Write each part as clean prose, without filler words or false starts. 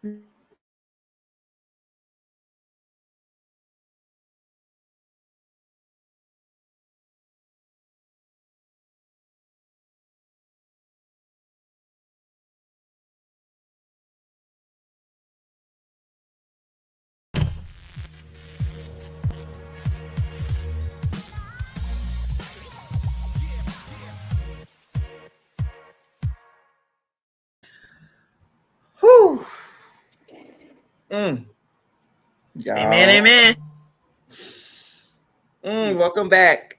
Whew. Y'all. Amen. Welcome back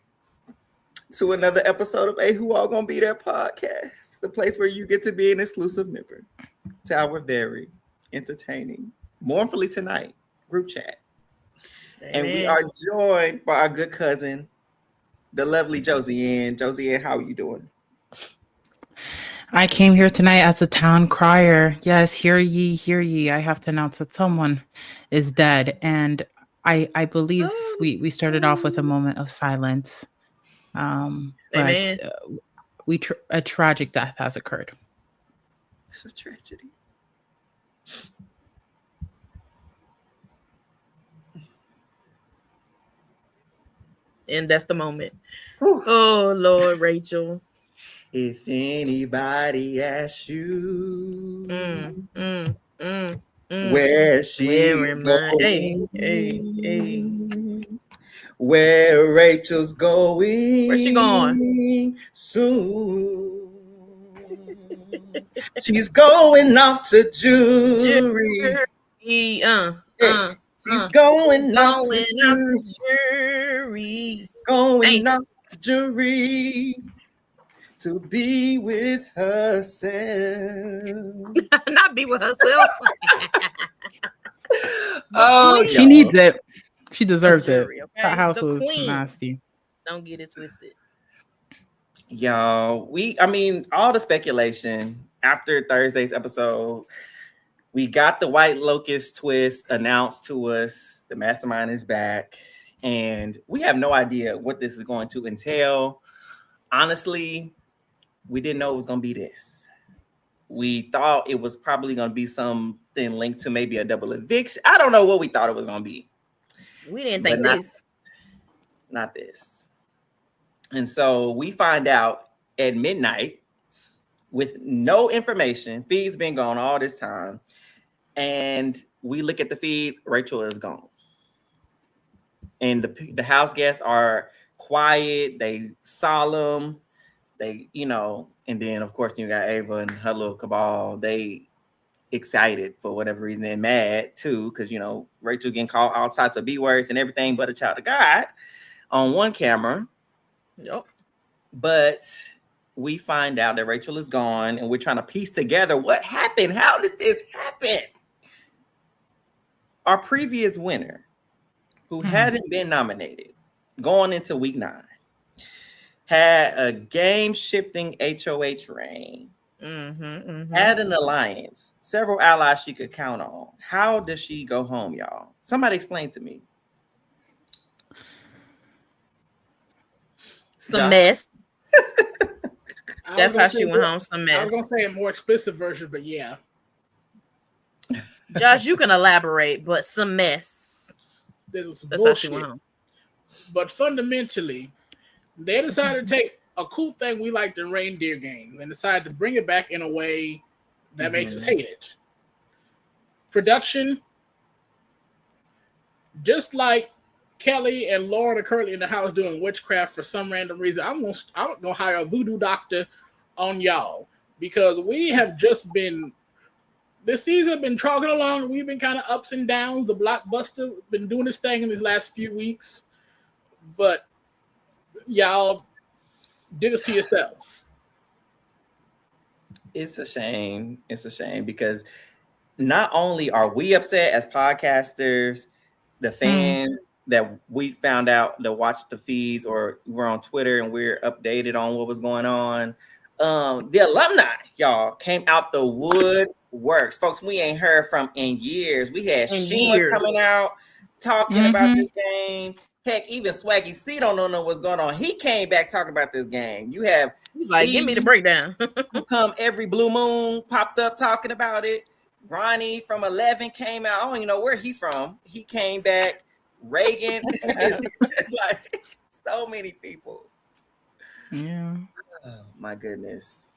to another episode of Who All Gonna Be There podcast, the place where you get to be an exclusive member to our very entertaining, mournfully tonight group chat. Amen. And we are joined by our good cousin, the lovely Josiane. Josiane, how are you doing? I came here tonight as a town crier. Yes, hear ye, hear ye. I have to announce that someone is dead. And I believe we started off with a moment of silence. But a tragic death has occurred. It's a tragedy. And that's the moment. Whew. Oh, Lord, Rachel. If anybody asks you where she's going, where Rachel's going, where's she going? Soon. She's going off to jury. She's going off to jury. Going off to jury. To be with herself. Not be with herself. She needs it. She deserves it. Okay? That house was nasty. Don't get it twisted. Y'all, all the speculation after Thursday's episode, we got the White Locust Twist announced to us. The mastermind is back. And we have no idea what this is going to entail. Honestly, we didn't know it was going to be this. We thought it was probably going to be something linked to maybe a double eviction. I don't know what we thought it was going to be. We didn't think this. Not this. And so we find out at midnight with no information. Feeds been gone all this time. And we look at the feeds. Rachel is gone. And the house guests are quiet. They solemn. They, and then of course you got Ava and her little cabal. They excited for whatever reason and mad too, because Rachel getting called all types of B words and everything but a child of God on one camera. Yep. But we find out that Rachel is gone, and we're trying to piece together what happened. How did this happen? Our previous winner, who hadn't been nominated, going into week 9. Had a game-shifting HOH reign, had an alliance, several allies she could count on. How does she go home, y'all? Somebody explain to me. Some mess. That's how she went home, some mess. I was going to say a more explicit version, but yeah. Josh, you can elaborate, but some mess. That's bullshit. How she went home. But fundamentally, they decided to take a cool thing we liked in reindeer games and decided to bring it back in a way that makes us hate it. Production, just like Kelly and Lauren are currently in the house doing witchcraft for some random reason, I'm gonna hire a voodoo doctor on y'all, because we have just been, this season been trogging along. We've been kind of ups and downs. The blockbuster been doing this thing in these last few weeks, but y'all did this to yourselves. It's a shame. It's a shame because not only are we upset as podcasters, the fans that we found out that watched the feeds or we're on Twitter and we're updated on what was going on. The alumni, y'all, came out the woodworks. Folks, we ain't heard from in years. We had Sheila coming out talking about this game. Heck, even Swaggy C don't know what's going on. He came back talking about this game. You have He's like, give me the breakdown. who come every blue moon, popped up talking about it. Ronnie from 11 came out. I don't even know where he from. He came back. Reagan, like so many people. Yeah. Oh my goodness.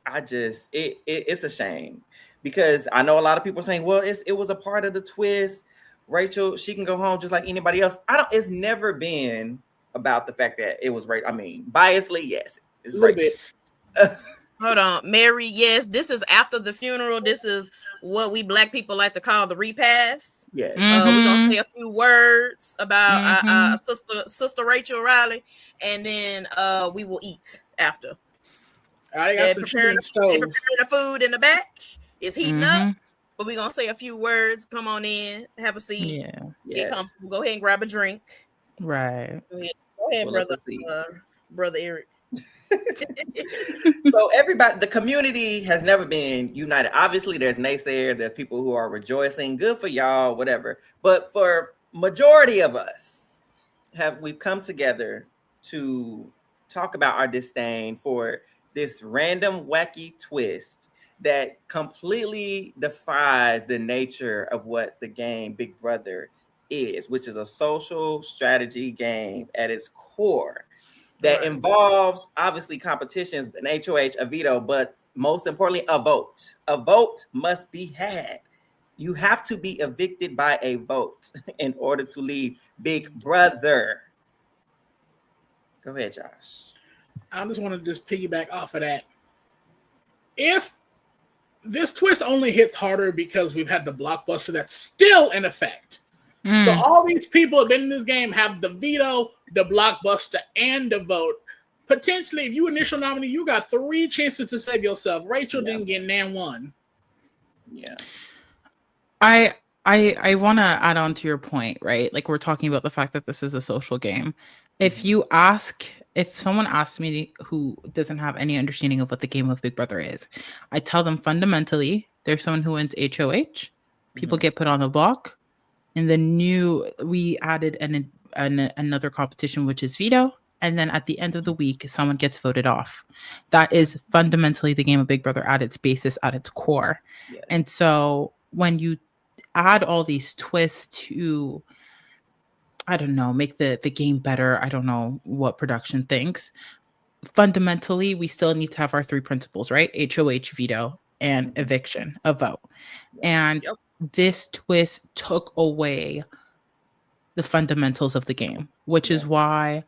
It's a shame because I know a lot of people saying, well, it was a part of the twist. Rachel, she can go home just like anybody else. It's never been about the fact that it was right. I mean, biasly, yes, it's A little Rachel. bit. Hold on, Mary. Yes, this is after the funeral. This is what we Black people like to call the repast. Yes. We're gonna say a few words about Mhm. sister Rachel Riley, and then we will eat after. I got some chicken in the They stove. preparing the food in the back. It's heating up, Mhm. but we're gonna say a few words. Come on in, have a seat, Yeah. get Yes. comfortable. Go ahead and grab a drink. Right. Go ahead, Pull up brother. a seat. Brother Eric. So everybody, the community has never been united. Obviously, there's naysayers, there's people who are rejoicing, good for y'all, whatever. But for majority of us, we've come together to talk about our disdain for this random wacky twist that completely defies the nature of what the game Big Brother is, which is a social strategy game at its core that involves obviously competitions, an HOH, a veto, but most importantly, a vote. A vote must be had. You have to be evicted by a vote in order to leave Big Brother. Go ahead, Josh. I just want to just piggyback off of that. If this twist only hits harder because we've had the blockbuster that's still in effect. So all these people have been in this game have the veto, the blockbuster, and the vote. Potentially, if you initial nominee, you got 3 chances to save yourself. Rachel didn't get nan one. Yeah. I want to add on to your point, right? Like we're talking about the fact that this is a social game. If someone asks me who doesn't have any understanding of what the game of Big Brother is, I tell them fundamentally there's someone who wins HOH, people get put on the block, and then we added another competition which is veto, and then at the end of the week someone gets voted off. That is fundamentally the game of Big Brother at its basis, at its core. Yes. And so when you add all these twists to, I don't know, make the game better, I don't know what production thinks, fundamentally we still need to have our 3 principles, right? HOH, veto, and eviction, a vote. And this twist took away the fundamentals of the game, which is why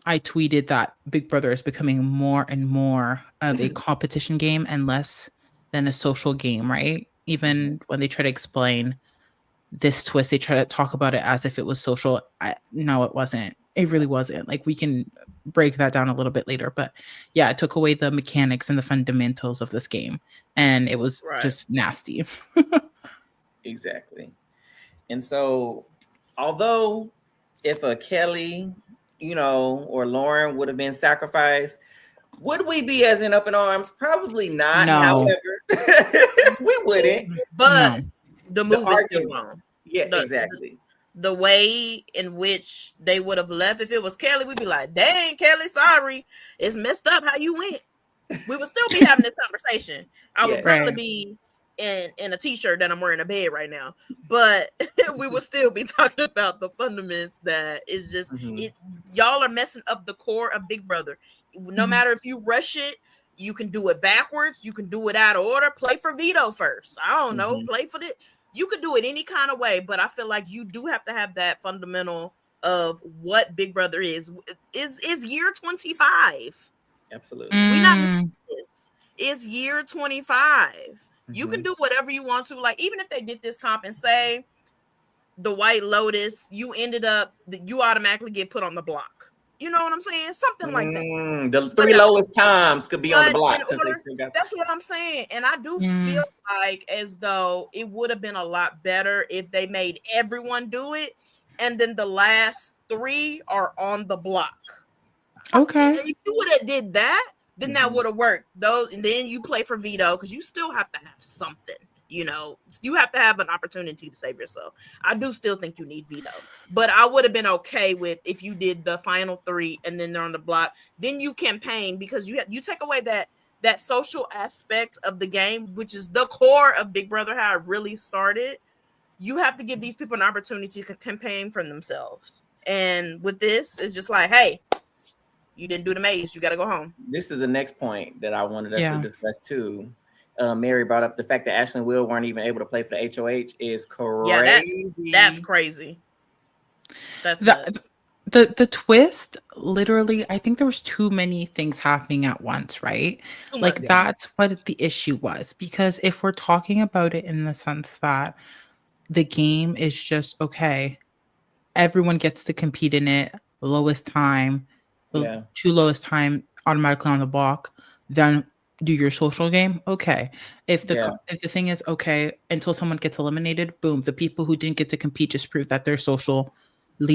I tweeted that Big Brother is becoming more and more of a competition game and less than a social game, right? Even when they try to explain this twist, they try to talk about it as if it was social. No, it wasn't. It really wasn't. Like, we can break that down a little bit later, but yeah, it took away the mechanics and the fundamentals of this game, and it was just nasty. Exactly. And so, although if a Kelly, or Lauren would have been sacrificed, would we be as up in arms? Probably not. No. However, we wouldn't. But the move is still wrong. Yeah, exactly. The way in which they would have left, if it was Kelly, we'd be like, dang, Kelly, sorry. It's messed up how you went. We would still be having this conversation. I would probably be in a t-shirt that I'm wearing in bed right now. But we would still be talking about the fundamentals that is just, y'all are messing up the core of Big Brother. No matter if you rush it, you can do it backwards. You can do it out of order. Play for veto first. I don't know. Play for it. You could do it any kind of way, but I feel like you do have to have that fundamental of what Big Brother is year 25. Absolutely. We not this. It's year 25. You can do whatever you want to. Like, even if they did this comp and say the White Lotus, you automatically get put on the block. You know what I'm saying? Something like that. The 3 lowest times could be on the block. That's what I'm saying. And I do feel like as though it would have been a lot better if they made everyone do it. And then the last 3 are on the block. Okay. If you would have did that, then that would have worked. Though, and then you play for veto because you still have to have something. You have to have an opportunity to save yourself. I do still think you need veto, but I would have been okay with if you did the final 3 and then they're on the block. Then you campaign because you take away that that social aspect of the game, which is the core of Big Brother, how it really started, you have to give these people an opportunity to campaign for themselves. And with this, it's just like, hey, you didn't do the maze, you got to go home. This is the next point that I wanted us to discuss too. Mary brought up the fact that Ashley and Will weren't even able to play for the HOH is crazy. Yeah, that's crazy. That's nuts. The twist, literally, I think there was too many things happening at once, right? Like that's what the issue was. Because if we're talking about it in the sense that the game is just okay, everyone gets to compete in it, lowest time, two lowest time automatically on the block, then do your social game. Okay. If the thing is okay until someone gets eliminated, boom, the people who didn't get to compete just prove that they're socially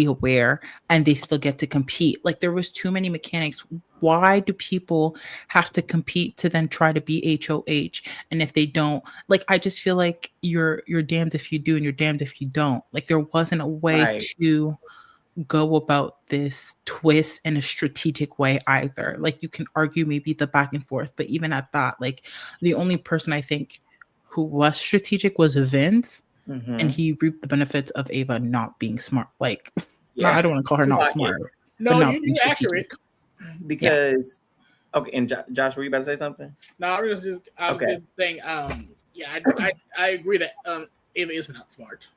aware and they still get to compete. Like there was too many mechanics. Why do people have to compete to then try to be HOH? And if they don't, like I just feel like you're damned if you do and you're damned if you don't. Like there wasn't a way to go about this twist in a strategic way either. Like you can argue maybe the back and forth, but even at that, like the only person I think who was strategic was Vince. And he reaped the benefits of Ava not being smart. Like, no, I don't want to call her not smart. No, you're accurate. Because, okay, and Josh, were you about to say something? No, I was just saying, I agree that Ava is not smart.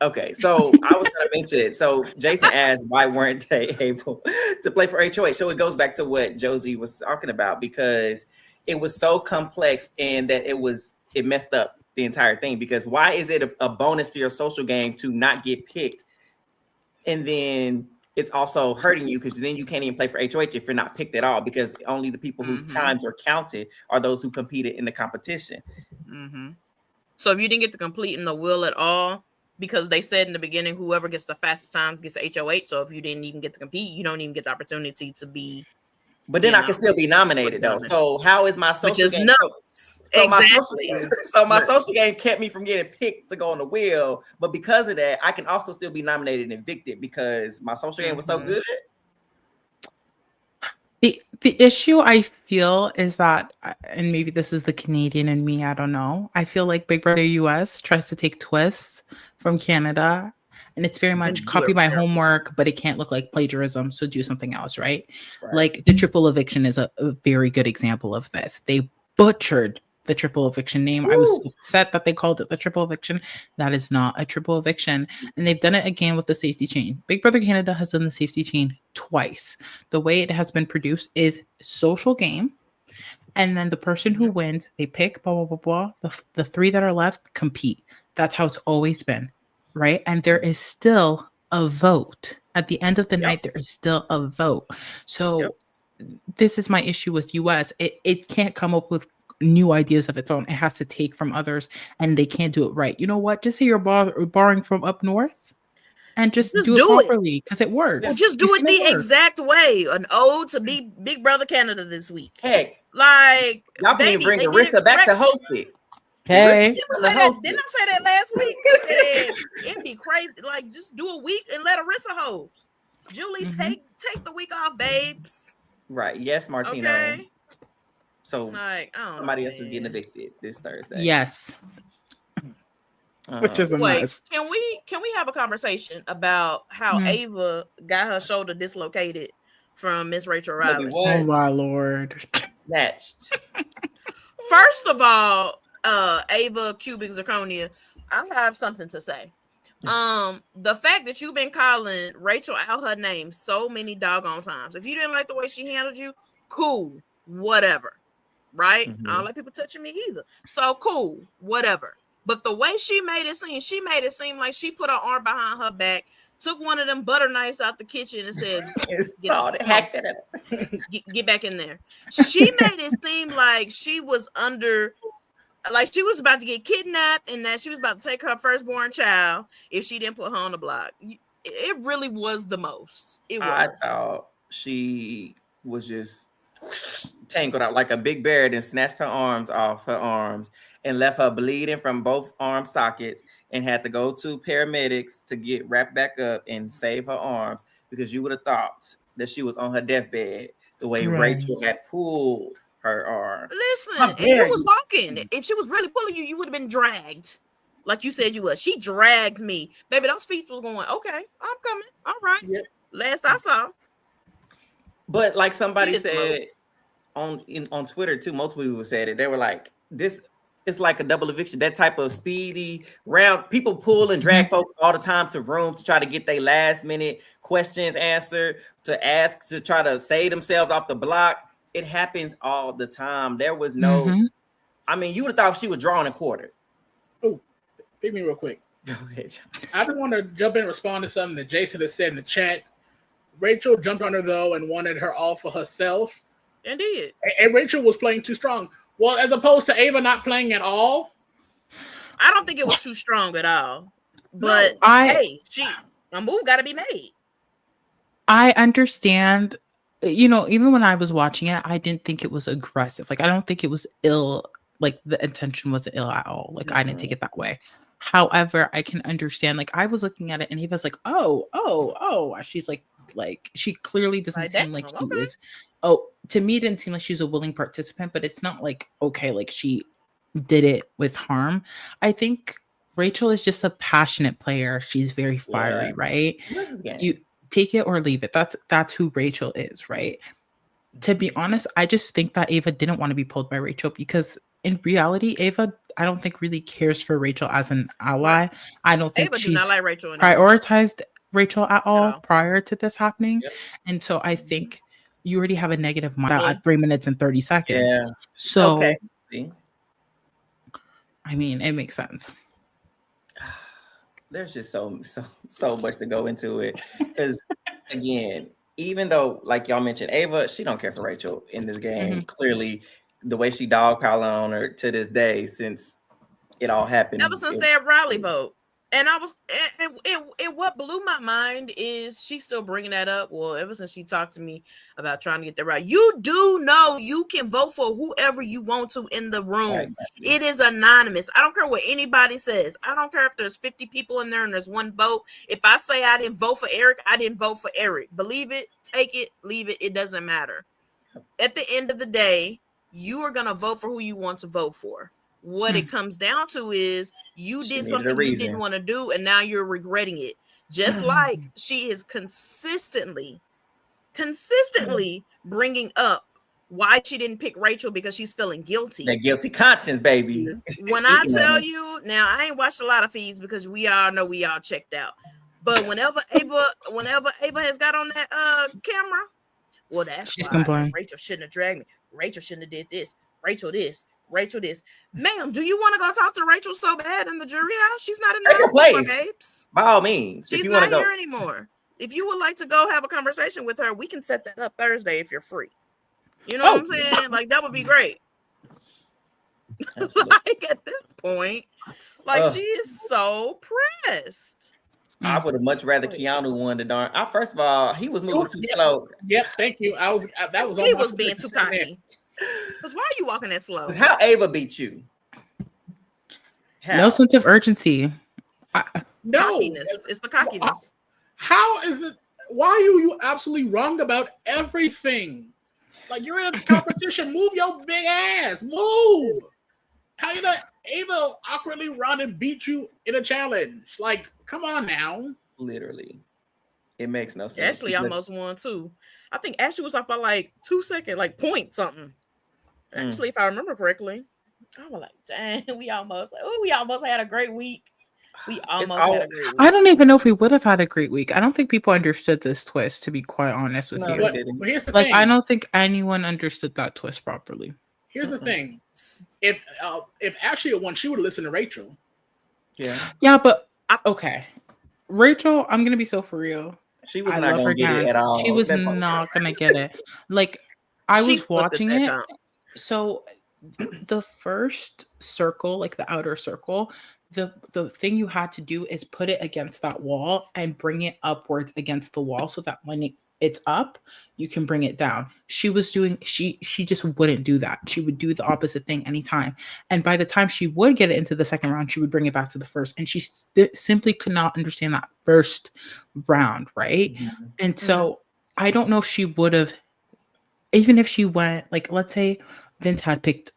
Okay, so I was going to mention it. So Jason asked, why weren't they able to play for HOH? So it goes back to what Josie was talking about, because it was so complex and that it messed up the entire thing. Because why is it a bonus to your social game to not get picked, and then it's also hurting you because then you can't even play for HOH if you're not picked at all, because only the people whose times are counted are those who competed in the competition. So if you didn't get to complete in the wheel at all, because they said in the beginning whoever gets the fastest times gets the HOH, so if you didn't even get to compete, you don't even get the opportunity to be. But then I can still be nominated though. So how is my social game? Nuts. Exactly. My social game kept me from getting picked to go on the wheel. But because of that, I can also still be nominated and evicted because my social game was so good. The issue I feel is that, and maybe this is the Canadian in me, I don't know. I feel like Big Brother US tries to take twists from Canada. And it's very much copy my homework, but it can't look like plagiarism. So do something else, right? Like the triple eviction is a very good example of this. They butchered the triple eviction name. Woo! I was upset that they called it the triple eviction. That is not a triple eviction. And they've done it again with the safety chain. Big Brother Canada has done the safety chain twice. The way it has been produced is social game. And then the person who wins, they pick blah, blah, blah, blah. The three that are left compete. That's how it's always been. Right. And there is still a vote at the end of the night. There is still a vote. So this is my issue with US. It can't come up with new ideas of its own. It has to take from others and they can't do it right. You know what? Just say you're borrowing from up north and just do it properly because it works. Well, just do it the exact way. An ode to Big Brother Canada this week. Hey, like y'all can even bring Arissa back to host it. Hey, didn't I say that last week? I said it'd be crazy. Like, just do a week and let Arissa host. Julie, take the week off, babes. Right? Yes, Martino. Okay. So somebody else is getting evicted this Thursday. Yes. Which is a mess. Can we have a conversation about how Ava got her shoulder dislocated from Miss Rachel Riley? Oh my Lord! Snatched. First of all. Ava Cubic Zirconia, I have something to say. The fact that you've been calling Rachel out her name so many doggone times. If you didn't like the way she handled you, cool, whatever. Right? I don't like people touching me either. So cool, whatever. But the way she made it seem like she put her arm behind her back, took one of them butter knives out the kitchen and said, get back in there. She made it seem like she was like she was about to get kidnapped and that she was about to take her firstborn child if she didn't put her on the block. It really was the most. It was. I thought she was just tangled out like a big bear and snatched her arms off her arms and left her bleeding from both arm sockets and had to go to paramedics to get wrapped back up and save her arms, because you would have thought that she was on her deathbed the way Rachel had pulled her arm. Listen, if you was walking, if she was really pulling you, you would have been dragged. Like you said you was. She dragged me. Baby, those feet was going, okay, I'm coming. All right. Yep. Last I saw. But like somebody said on Twitter too, multiple people said it. They were like, this is like a double eviction. That type of speedy round. People pull and drag folks all the time to rooms to try to get their last minute questions answered, to try to save themselves off the block. It happens all the time. There was no, I mean, you would have thought she was drawing a quarter. Oh, pick me real quick. Go ahead. I just want to jump in and respond to something that Jason has said in the chat. Rachel jumped on her though and wanted her all for herself. Indeed. And Rachel was playing too strong. Well, as opposed to Ava not playing at all. I don't think it was too strong at all. But a move got to be made. I understand. You know, even when I was watching it, I didn't think it was aggressive. Like, I don't think it was ill. Like, the intention wasn't ill at all. Like, I didn't take it that way. However, I can understand. Like, I was looking at it, and he was like, "Oh." She's like she clearly doesn't seem like she was. Oh, to me, it didn't seem like she's a willing participant. But it's not like like she did it with harm. I think Rachel is just a passionate player. She's very fiery, right? You take it or leave it. That's who Rachel is, right? To be honest, I just think that Ava didn't want to be pulled by Rachel because in reality, Ava, I don't think really cares for Rachel as an ally. I don't think she's like Rachel prioritized Rachel at all prior to this happening. Yep. And so I think you already have a negative mind at 3 minutes and 30 seconds. Yeah. So, I mean, it makes sense. There's just so much to go into it. Because again, even though, like y'all mentioned, Ava, she don't care for Rachel in this game. Clearly, the way she dogpiled on her to this day since it all happened. Ever since that Riley vote. And I was, and what blew my mind is she's still bringing that up. Well, ever since she talked to me about trying to get that right, you do know you can vote for whoever you want to in the room. Right. It is anonymous. I don't care what anybody says. I don't care if there's 50 people in there and there's one vote. If I say I didn't vote for Eric, I didn't vote for Eric. Believe it, take it, leave it. It doesn't matter. At the end of the day, you are going to vote for who you want to vote for. What it comes down to is you did something you didn't want to do, and now you're regretting it. Just like she is consistently bringing up why she didn't pick Rachel because she's feeling guilty. That guilty conscience, baby. When I tell you, now I ain't watched a lot of feeds because we all know we all checked out. But whenever Ava has got on that camera, well, that's she's why complaining. Rachel shouldn't have dragged me. Rachel shouldn't have did this. Rachel this. Ma'am, do you want to go talk to Rachel so bad in the jury house? She's not in the place. By all means. She's not here anymore. If you would like to go have a conversation with her, we can set that up Thursday if you're free. You know what I'm saying? Like, that would be great. Like, at this point, like, she is so pressed. I would have much rather Keanu won the darn. First of all, he was moving too slow. Yep, thank you. He was being too cocky. Because why are you walking that slow? How Ava beat you? No sense of urgency. No, it's the cockiness. How is it? Why are you absolutely wrong about everything? Like, you're in a competition. Move your big ass. Move. How you let Ava awkwardly run and beat you in a challenge? Like, come on now. Literally. It makes no sense. Ashley almost won too. I think Ashley was off by like 2 seconds, like point something. Actually, if I remember correctly, I was like, dang, we almost had a great week. Had a great week. I don't even know if we would have had a great week. I don't think people understood this twist, to be quite honest with you. But here's the thing. I don't think anyone understood that twist properly. Here's the thing. If Ashley had won, she would listen to Rachel. Yeah, but okay. Rachel, I'm gonna be so for real. She was not gonna get it at all. She was not gonna get it. Like, I was watching it. So the first circle, like the outer circle, the thing you had to do is put it against that wall and bring it upwards against the wall so that when it's up, you can bring it down. She just wouldn't do that. She would do the opposite thing anytime. And by the time she would get it into the second round, she would bring it back to the first. And she simply could not understand that first round, right? Mm-hmm. And so I don't know if she would have, even if she went, like, let's say Vince had picked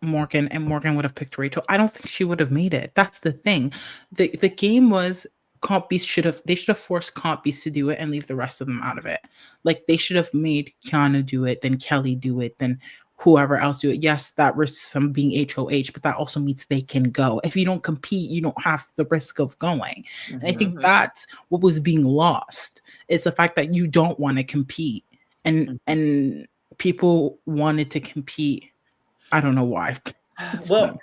Morgan and Morgan would have picked Rachel, I don't think she would have made it. That's the thing. The game was Comp Beast should have forced Comp Beast to do it and leave the rest of them out of it. Like they should have made Keanu do it, then Kelly do it, then whoever else do it. Yes, that risks some being HOH, but that also means they can go. If you don't compete, you don't have the risk of going. And I think that's what was being lost, is the fact that you don't want to compete. And people wanted to compete. I don't know why. Well,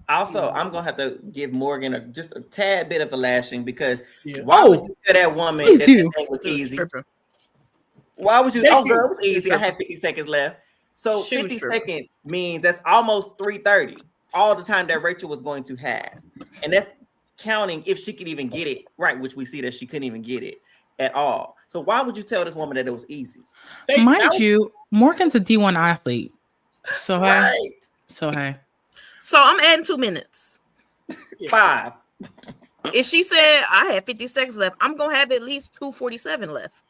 also, I'm gonna have to give Morgan just a tad bit of a lashing, because why would you tell that woman that thing was easy? Why would you? Oh, girl, it was easy. I had 50 seconds left. So 50 seconds means that's almost 3:30, all the time that Rachel was going to have, and that's counting if she could even get it right, which we see that she couldn't even get it at all. So why would you tell this woman that it was easy? Mind you, Morgan's a D1 athlete. So So I'm adding 2 minutes. 5. If she said I had 50 seconds left, I'm gonna have at least 2:47 left.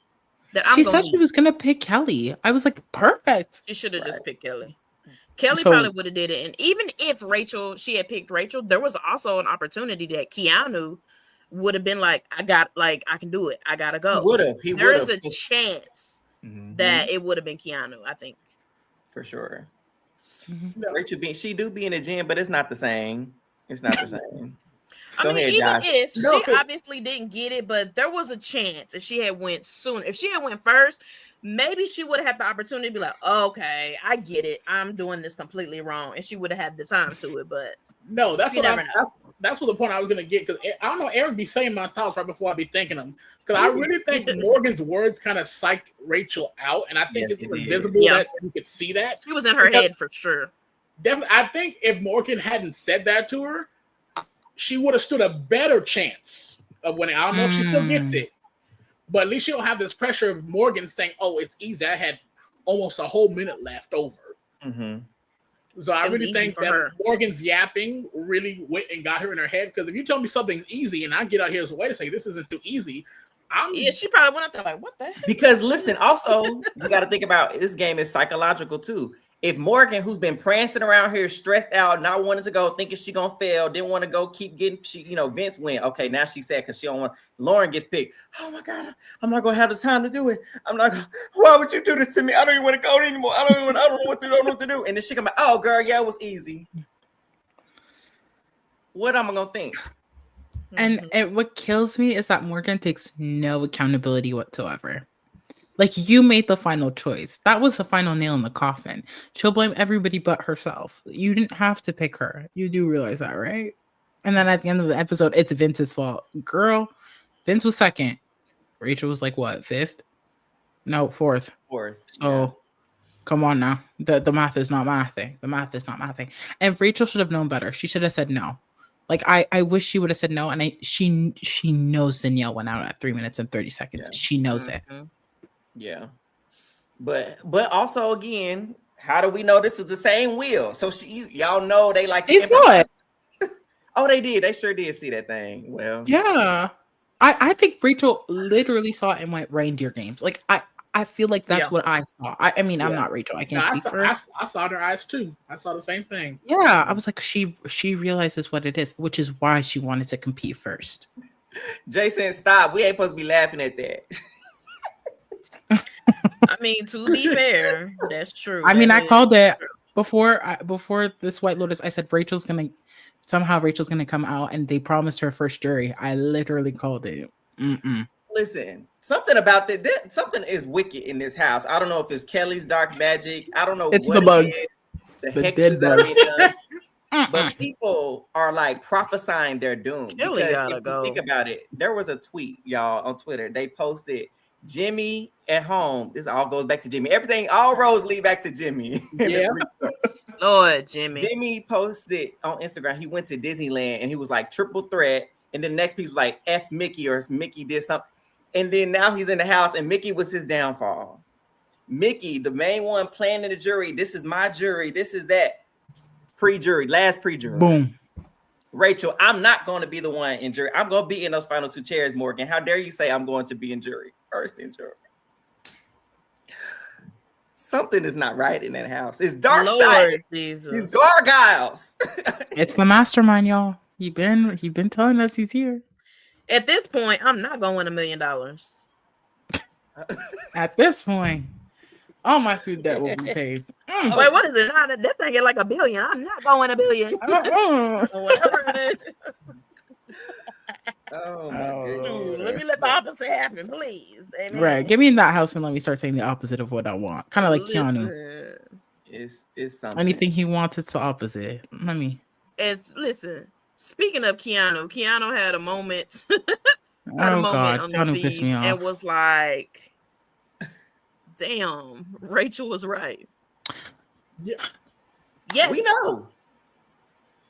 She said she was gonna pick Kelly. I was like, perfect. She should have just picked Kelly. Kelly probably would have did it. And even if she had picked Rachel, there was also an opportunity that Keanu would have been like, I can do it. I gotta go. There is a chance that it would have been Keanu, I think. For sure. Rachel she do be in the gym, but it's not the same. It's not the same. I mean, even if she obviously didn't get it, but there was a chance if she had went sooner. If she had went first, maybe she would have had the opportunity to be like, okay, I get it. I'm doing this completely wrong. And she would have had the time to it, but no, that's what the point I was gonna get, because I don't know, Eric be saying my thoughts right before I be thinking them. Because I really think Morgan's words kind of psyched Rachel out, and I think it's visible that you could see that. She was in her head for sure. Definitely, I think if Morgan hadn't said that to her, she would have stood a better chance of winning. I don't know if she still gets it, but at least she don't have this pressure of Morgan saying, "Oh, it's easy. I had almost a whole minute left over." So I really think that Morgan's yapping really went and got her in her head. Because if you tell me something's easy and I get out here and say, wait a second, this isn't too easy. She probably went out there like, what the heck? Because listen, also, you got to think about this game is psychological too. If Morgan, who's been prancing around here, stressed out, not wanting to go, thinking she gonna fail, didn't want to go, keep getting, Vince went. Okay, now she said because she don't want. Lauren gets picked. Oh my God, I'm not gonna have the time to do it. I'm not. Why would you do this to me? I don't even want to go anymore. I don't know what to do. And then she come back. Oh, girl, yeah, it was easy. What am I gonna think? And what kills me is that Morgan takes no accountability whatsoever. Like, you made the final choice. That was the final nail in the coffin. She'll blame everybody but herself. You didn't have to pick her. You do realize that, right? And then at the end of the episode, it's Vince's fault. Girl, Vince was second. Rachel was like, what, fifth? No, fourth. So, come on now. The math is not my thing. The math is not my thing. And Rachel should have known better. She should have said no. Like, I wish she would have said no. And she knows Danielle went out at 3 minutes and 30 seconds. Yeah. She knows it. Yeah, but also again, how do we know this is the same wheel? So y'all know they like to saw it. Oh, they did. They sure did see that thing. Well, yeah, I think Rachel literally saw it and went reindeer games. Like I feel like that's what I saw. I mean, I'm not Rachel. I can't speak for her. I saw in her eyes too. I saw the same thing. Yeah, I was like, she realizes what it is, which is why she wanted to compete first. Jason, stop. We ain't supposed to be laughing at that. I mean, to be fair, that's true. I mean, I called it before this White Lotus. I said Rachel's gonna come out, and they promised her first jury. I literally called it. Listen, something about that. Something is wicked in this house. I don't know if it's Kelly's dark magic. I don't know. It's the bugs. The hexes that are being done. But people are like prophesying their doom. Kelly gotta go. Think about it. There was a tweet, y'all, on Twitter. They posted Jimmy at home. This all goes back to Jimmy. All roads lead back to Jimmy. Yeah. Lord, Jimmy. Jimmy posted on Instagram. He went to Disneyland and he was like triple threat. And then the next piece was like F Mickey, or Mickey did something. And then now he's in the house and Mickey was his downfall. Mickey, the main one planning the jury. This is my jury. This is that pre-jury, last pre-jury. Boom. Rachel, I'm not going to be the one in jury. I'm going to be in those final 2 chairs, Morgan. How dare you say I'm going to be in jury? First in jury. something is not right in that house. It's dark Lord side. Jesus. These gargoyles. It's the mastermind, y'all. He been telling us he's here. At this point, I'm not going to win $1 million. At this point, all my student debt will be paid. Wait, what is it? Nah, that thing get like $1 billion. I'm not going $1 billion. Whatever it is. Oh my goodness. Let me let the opposite happen, please. Amen. Right. Give me that house and let me start saying the opposite of what I want. Kind of like Keanu. It's something. Anything he wants, it's the opposite. Let me. Listen. Speaking of Keanu had a moment. Oh God, on Keanu the pissed me feeds off. and was like, "Damn, Rachel was right." Yeah. Yes, we know.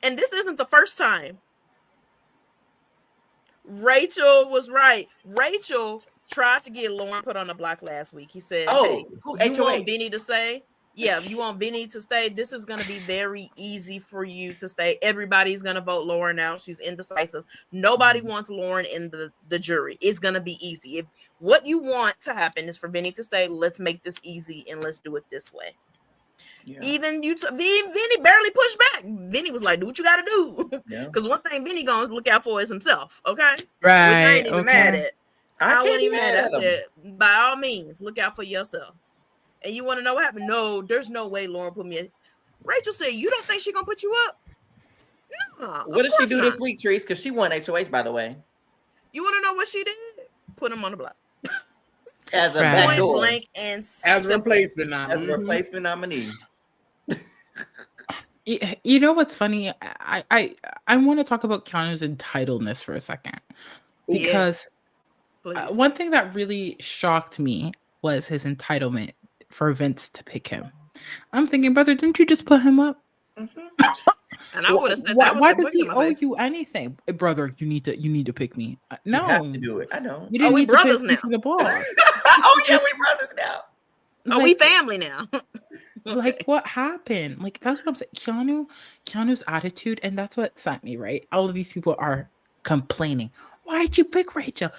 And this isn't the first time. Rachel was right. Rachel tried to get Lauren put on the block last week. He said, "Hey, you want Vinny to stay? Yeah, you want Vinny to stay? This is going to be very easy for you to stay. Everybody's going to vote Lauren out. She's indecisive. Nobody wants Lauren in the jury. It's going to be easy. If what you want to happen is for Vinny to stay, let's make this easy and let's do it this way." Yeah. Even Vinny barely pushed back. Vinny was like, "Do what you got to do." Because one thing Vinny going to look out for is himself. Okay, right? Which I ain't even mad at. I wasn't even mad at. I said, by all means, look out for yourself. And you want to know what happened? No, there's no way Lauren put me in. Rachel said, "You don't think she's gonna put you up?" No. What did she do this week, Treese? Because she won HOH, by the way. You want to know what she did? Put him on the block. As a backdoor. Blank and as a replacement nominee. As a replacement nominee. You know what's funny? I want to talk about Keanu's entitledness for a second. Because one thing that really shocked me was his entitlement for Vince to pick him. I'm thinking, brother, didn't you just put him up? Mm-hmm. And I would have said that. Why does he owe you anything, brother? You need to pick me. No, you have to do it. I know. You didn't we need brothers to now. for the ball. Oh yeah, we brothers now. We family now. Like what happened? Like that's what I'm saying. Keanu's attitude, and that's what sent me right. All of these people are complaining. Why'd you pick Rachel?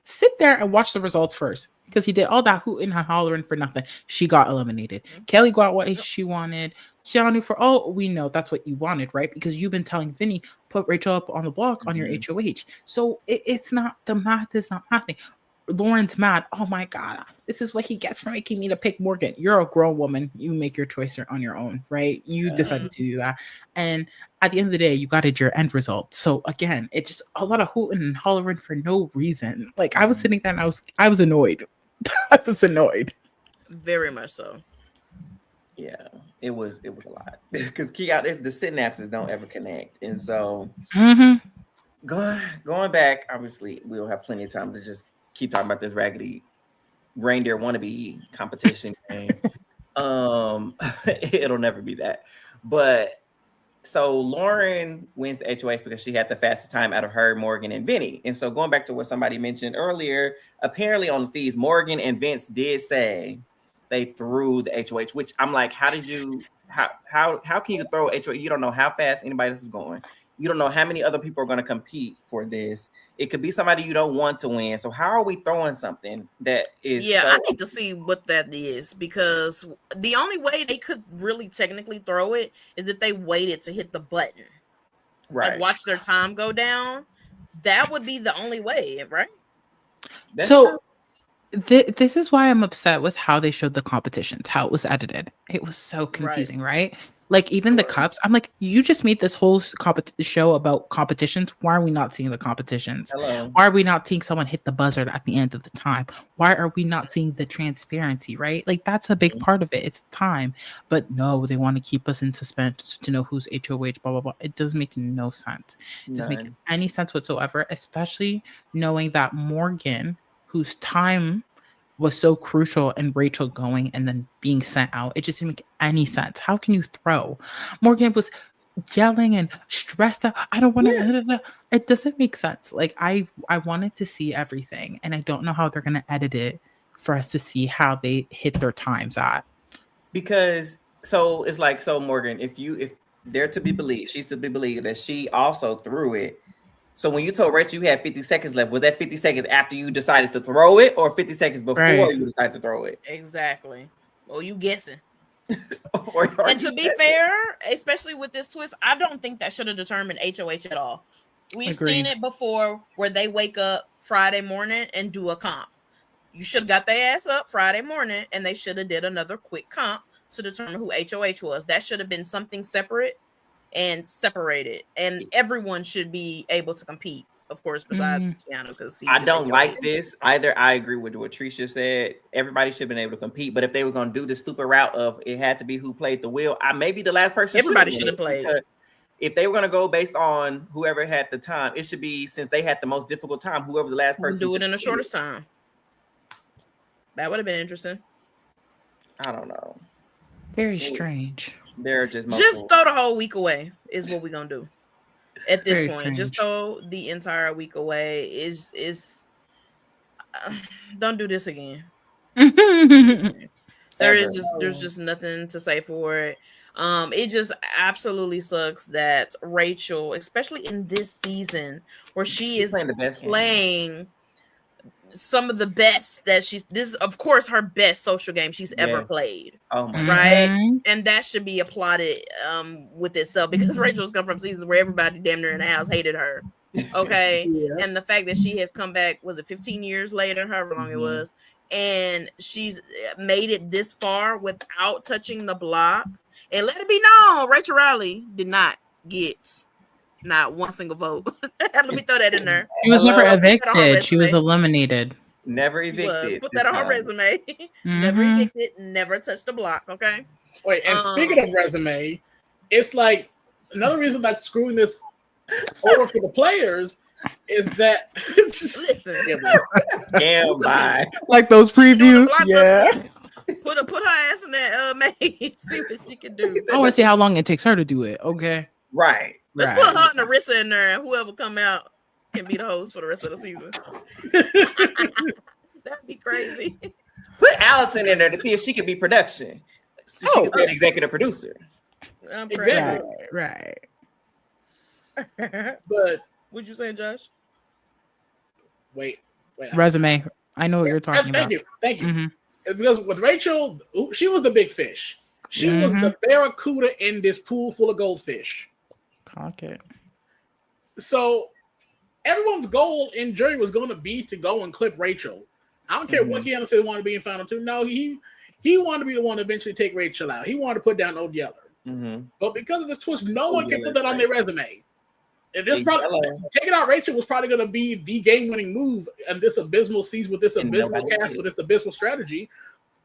Sit there and watch the results first. Because he did all that hooting and hollering for nothing. She got eliminated. Mm-hmm. Kelly got what she wanted. Keanu, for all we know, that's what you wanted, right? Because you've been telling Vinny, put Rachel up on the block on your HOH. So it's not, the math is not mathing. Lauren's mad. Oh my God, this is what he gets for making me to pick Morgan. You're a grown woman. You make your choice on your own, right? You decided to do that. And at the end of the day, you got your end result. So again, it's just a lot of hooting and hollering for no reason. Like I was sitting there and I was annoyed. I was annoyed. Very much so. Yeah, it was a lot. Because the synapses don't ever connect. And so going back, obviously, we'll have plenty of time to just keep talking about this raggedy reindeer wannabe competition game. It'll never be that. But so Lauren wins the HOH because she had the fastest time out of her, Morgan, and Vinny. And so going back to what somebody mentioned earlier, apparently on the feeds, Morgan and Vince did say they threw the HOH, which I'm like, how can you throw HOH? You don't know how fast anybody else is going. You don't know how many other people are going to compete for this. It could be somebody you don't want to win. So how are we throwing something that is? Yeah, I need to see what that is, because the only way they could really technically throw it is if they waited to hit the button. Right. Like watch their time go down. That would be the only way, right? That's true. This is why I'm upset with how they showed the competitions, how it was edited. It was so confusing, right? Like even the cups, I'm like, you just made this whole show about competitions. Why are we not seeing the competitions? Hello. Why are we not seeing someone hit the buzzer at the end of the time? Why are we not seeing the transparency, right? Like that's a big part of it. It's time. But no, they want to keep us in suspense to know who's HOH, blah, blah, blah. It doesn't make no sense. It doesn't make any sense whatsoever, especially knowing that Morgan, whose time was so crucial and Rachel going and then being sent out, it just didn't make any sense. How can you throw? Morgan was yelling and stressed out. I don't want to. It doesn't make sense. Like I wanted to see everything, and I don't know how they're going to edit it for us to see how they hit their times at. Because it's like Morgan, if they're to be believed, she's to be believed that she also threw it So when you told Rachel you had 50 seconds left, was that 50 seconds after you decided to throw it, or 50 seconds before you decided to throw it? Exactly. Well, you guessing. Or and to be fair, especially with this twist, I don't think that should have determined HOH at all. We've seen it before where they wake up Friday morning and do a comp. You should have got their ass up Friday morning and they should have did another quick comp to determine who HOH was. That should have been something separate and separated, and everyone should be able to compete. Of course, besides Keanu, because I don't like this either. I agree with what Tricia said. Everybody should have been able to compete, but if they were going to do the stupid route of it had to be who played the wheel, maybe the last person. Everybody should have played. If they were going to go based on whoever had the time, it should be, since they had the most difficult time, whoever the last person. Do it in the shortest time. That would have been interesting. I don't know. Very strange. They're just throw the whole week away is what we're gonna do. At this point, strange. Just throw the entire week away. Is don't do this again. There's just nothing to say for it. It just absolutely sucks that Rachel, especially in this season where she's playing some of the best that this is, of course, her best social game she's ever played. Oh my right. And that should be applauded with itself, because Rachel's come from seasons where everybody damn near in the house hated her. Okay. And the fact that she has come back, was it 15 years later, however long it was, and she's made it this far without touching the block. And let it be known, Rachel Riley did not get not one single vote. Let me throw that in there. She was never evicted. She was eliminated. Never evicted. Put that on her resume. Never evicted. Never touched the block. Okay. Wait, and speaking of resume, it's like another reason about screwing this over for the players is that like those previews. Yeah. Put her ass in that maze. See what she can do. I want to see how long it takes her to do it. Okay. Right. Let's put her and Narissa in there, and whoever come out can be the host for the rest of the season. That'd be crazy. Put Allison in there to see if she can be production. So she can be an executive producer. Exactly. Right. But what you saying, Josh? Wait. Resume. I know what you're talking about. Thank you. Mm-hmm. Because with Rachel, she was the big fish. She was the barracuda in this pool full of goldfish. Okay. So everyone's goal in jury was going to be to go and clip Rachel. I don't care what Keanu said wanted to be in final two. No, he wanted to be the one to eventually take Rachel out. He wanted to put down Old Yeller. But because of this twist, no one can put that on their resume. And this probably taking out Rachel was probably going to be the game-winning move in this abysmal season with this abysmal cast with this abysmal strategy.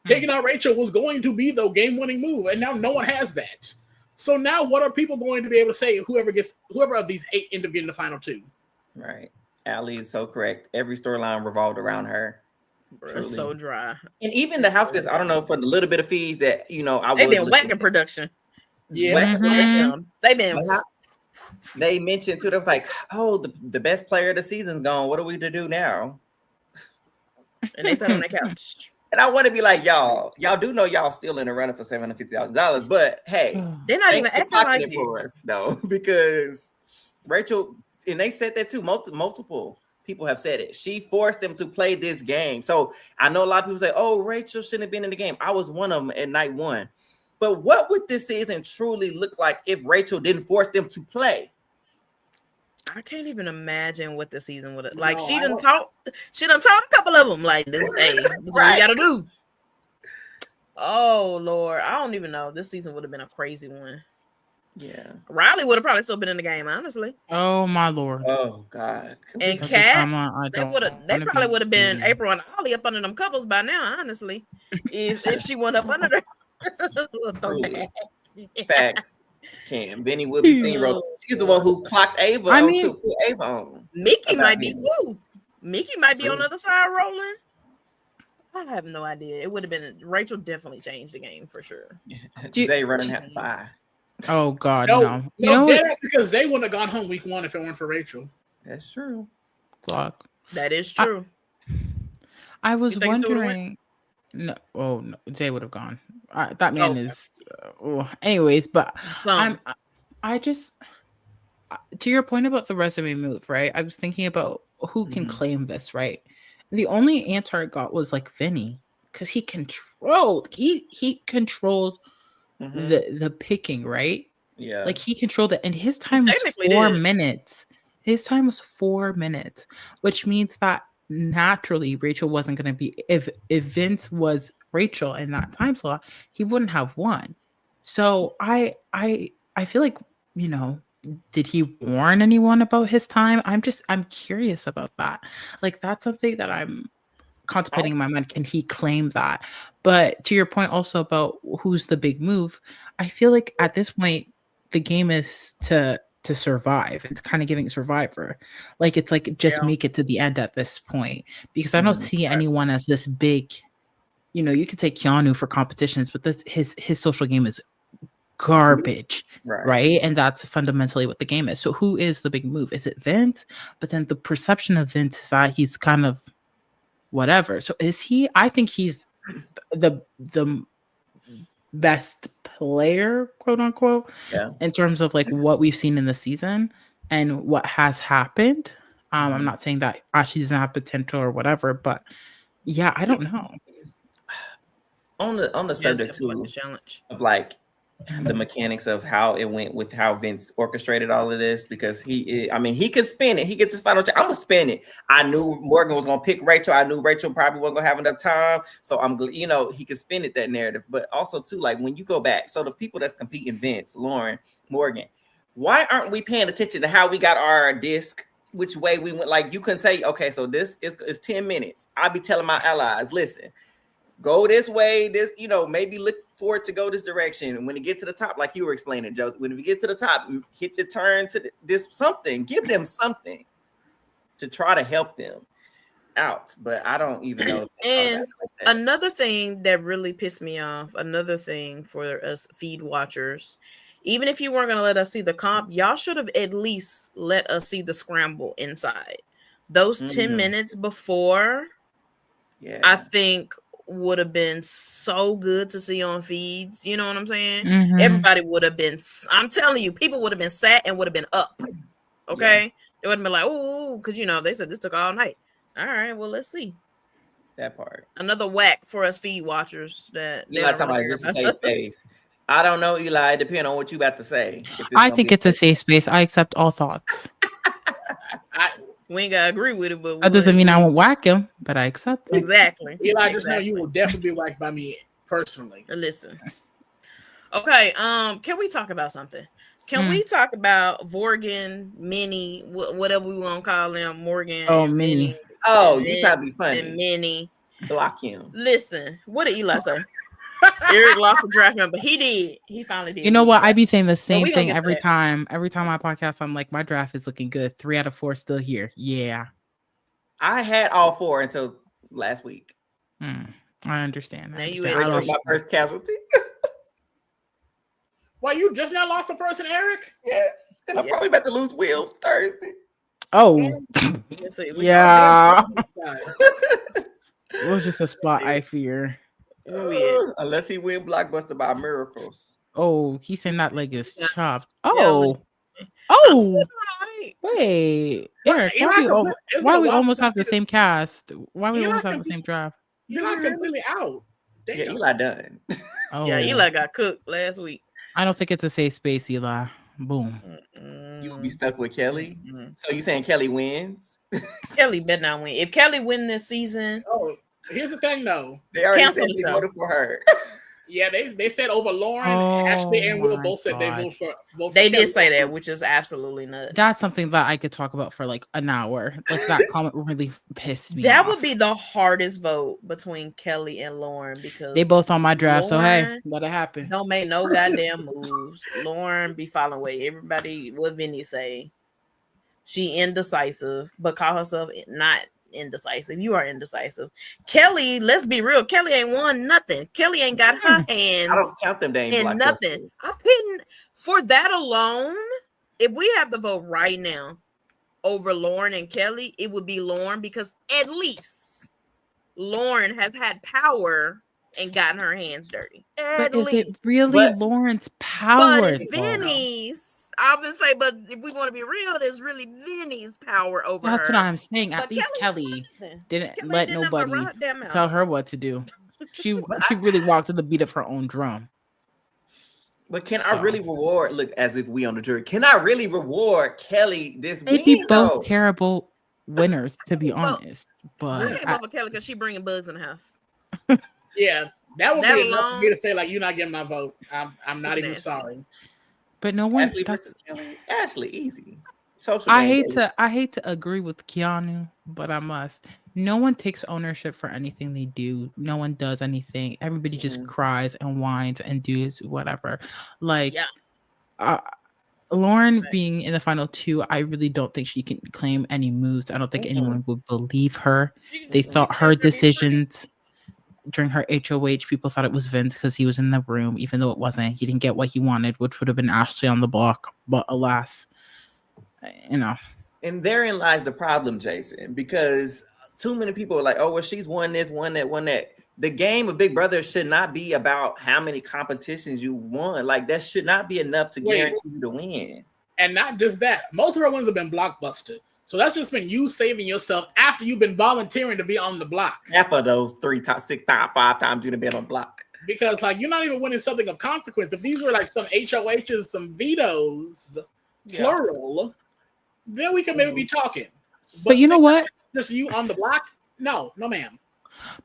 Taking out Rachel was going to be the game-winning move, and now no one has that. So now, what are people going to be able to say? Whoever of these 8 end up getting the final 2. Right, Allie is so correct. Every storyline revolved around her. Bro, so dry. And even the house guests, I don't know, for the little bit of fees that they've been whacking production. Yeah, they've been. They mentioned too. They was like, "Oh, the best player of the season's gone. What are we to do now?" And they sat on the couch. And I want to be like, y'all do know y'all still in the running for $750,000, but hey, they're not even acting like it for us though, because Rachel, and they said that too. Multiple people have said it. She forced them to play this game. So I know a lot of people say, "Oh, Rachel shouldn't have been in the game." I was one of them at night 1. But what would this season truly look like if Rachel didn't force them to play? I can't even imagine what the season would have like. No, she done taught a couple of them like this. Hey, this is what we gotta do. Oh Lord, I don't even know. This season would have been a crazy one. Yeah, Riley would have probably still been in the game, honestly. Oh my Lord. Oh God. And Kat, they probably would have been April and Ollie up under them covers by now, honestly. if she went up under there. Facts. Benny would be steamrolled. He's the one who clocked Ava. Ava on. Mickey might be too. Mickey might be on the other side rolling. I have no idea. It would have been Rachel. Definitely changed the game for sure. Zay running half by. Oh God, no. That's because they wouldn't have gone home week 1 if it weren't for Rachel. That's true. Fuck. That is true. I was wondering. No, Jay would have gone. That man is. Anyways, but I just to your point about the resume move, right? I was thinking about who can claim this, right? The only answer I got was like Vinny, because he controlled the picking, right? Yeah. Like he controlled it, and his time was 4 minutes. His time was 4 minutes, which means that naturally Rachel wasn't going to be, if Vince was Rachel in that time slot, he wouldn't have won. So I feel like, you know, did he warn anyone about his time? I'm curious about that. Like that's something that I'm contemplating in my mind. Can he claim that? But to your point also about who's the big move, I feel like at this point the game is to survive. It's kind of giving Survivor, like it's like just make it to the end at this point, because I don't see anyone as this big. You know, you could take Keanu for competitions, but this his social game is garbage, right? And that's fundamentally what the game is. So who is the big move? Is it Vince? But then the perception of Vince is that he's kind of whatever. So is he? I think he's the best player, quote unquote, in terms of like what we've seen in the season and what has happened. I'm not saying that Ashley doesn't have potential or whatever, but yeah, I don't know. On the subject too of like the mechanics of how it went with how Vince orchestrated all of this, because he could spin it. He gets his final check. I'm gonna spin it. I knew Morgan was gonna pick Rachel. I knew Rachel probably wasn't gonna have enough time. So he could spin it, that narrative. But also too, like when you go back, so the people that's competing, Vince, Lauren, Morgan, why aren't we paying attention to how we got our disc? Which way we went? Like you can say, okay, so this is 10 minutes. I'll be telling my allies, listen, go this way, this, maybe look forward to go this direction. And when you get to the top, like you were explaining, Joe, when we get to the top, hit the turn to this something, give them something to try to help them out. But I don't even know. And another thing that really pissed me off, another thing for us feed watchers, even if you weren't going to let us see the comp, y'all should have at least let us see the scramble inside. Those 10 minutes before, I think would have been so good to see on feeds. You know what I'm saying? Everybody would have been, I'm telling you, people would have been sat and would have been up. Okay? They would have been like, oh, because, they said this took all night. All right, well, let's see. That part. Another whack for us feed watchers. That Eli talking about is this a safe space? I don't know, Eli. Depending on what you about to say. I think it's a safe space. I accept all thoughts. We ain't gotta agree with it, but that doesn't mean I won't whack him, but I accept it. Exactly. Eli, just know you will definitely be whacked by me personally. Listen. Okay, can we talk about something? Can we talk about Vorgan, Minnie, whatever we want to call them, Morgan? Oh, Minnie. Oh, you trying to be funny. And Minnie. Block him. Listen, what did Eli say? Eric lost a draft member. He did. He finally did. You know what? I be saying the same thing every time. Every time I podcast, I'm like, my draft is looking good. 3 out of 4 still here. Yeah. I had all 4 until last week. I understand. I lost my first casualty. Why, you just now lost a person, Eric? Yes. And I'm probably about to lose Will Thursday. Oh. Yeah. It was just a spot, I fear. Unless he win Blockbuster by miracles. Oh, he's saying that leg is chopped. Oh. Wait. Eric, why we almost have the same cast? Why we almost have the same draft? Eli completely out. Damn. Yeah, Eli done. Oh. Yeah, Eli got cooked last week. I don't think it's a safe space, Eli. Boom. You would be stuck with Kelly. So you saying Kelly wins? Kelly better not win. If Kelly win this season, here's the thing, though. They already said they voted for her. Yeah, they said over Lauren, Ashley, and Will both said they vote for. They did say that, which is absolutely nuts. That's something that I could talk about for like an hour. Like that comment really pissed me That off. would be the hardest vote between Kelly and Lauren because they both on my draft. Lauren, so hey, let it happen. Don't make no goddamn moves. Lauren be following away. Everybody, what Vinny say? She indecisive, but call herself not indecisive. You are indecisive. Kelly, let's be real. Kelly ain't won nothing. Kelly ain't got her hands. I don't count them days and nothing. I couldn't for that alone. If we have the vote right now over Lauren and Kelly, it would be Lauren because at least Lauren has had power and gotten her hands dirty. But is it really Lauren's power? But it's Vinny's. I was gonna say, but if we want to be real, there's really Vinny's power over her. That's what I'm saying. At But least Kelly didn't let didn't have a nobody goddamn mouth. tell her what to do. She really walked to the beat of her own drum. But can I really reward? Look, as if we on the jury. Can I really reward Kelly this They'd win? be both terrible winners, to be honest. I But can't vote for Kelly because she bringing bugs in the house. Yeah, that would be enough for me to say like, you're not getting my vote. I'm not even sorry. But no one. Ashley versus Kelly. Ashley, easy. Social I hate to agree with Keanu, but I must. No one takes ownership for anything they do. No one does anything. Everybody just cries and whines and does whatever. Like, Lauren being in the final two, I really don't think she can claim any moves. I don't think anyone would believe her. They thought her decisions during her HOH, people thought it was Vince because he was in the room, even though it wasn't. He didn't get what he wanted, which would have been Ashley on the block. But alas, you know. And therein lies the problem, Jason, because too many people are like, oh, well, she's won this, won that, won that. The game of Big Brother should not be about how many competitions you won. Like, that should not be enough to guarantee you to win. And not just that. Most of her wins have been blockbuster. So that's just been you saving yourself after you've been volunteering to be on the block. Half of those 3 times, 6 times, 5 times you've been on block. Because like you're not even winning something of consequence. If these were like some HOHs, some vetoes, plural, then we could maybe be talking. But you know what? Just you on the block? No, ma'am.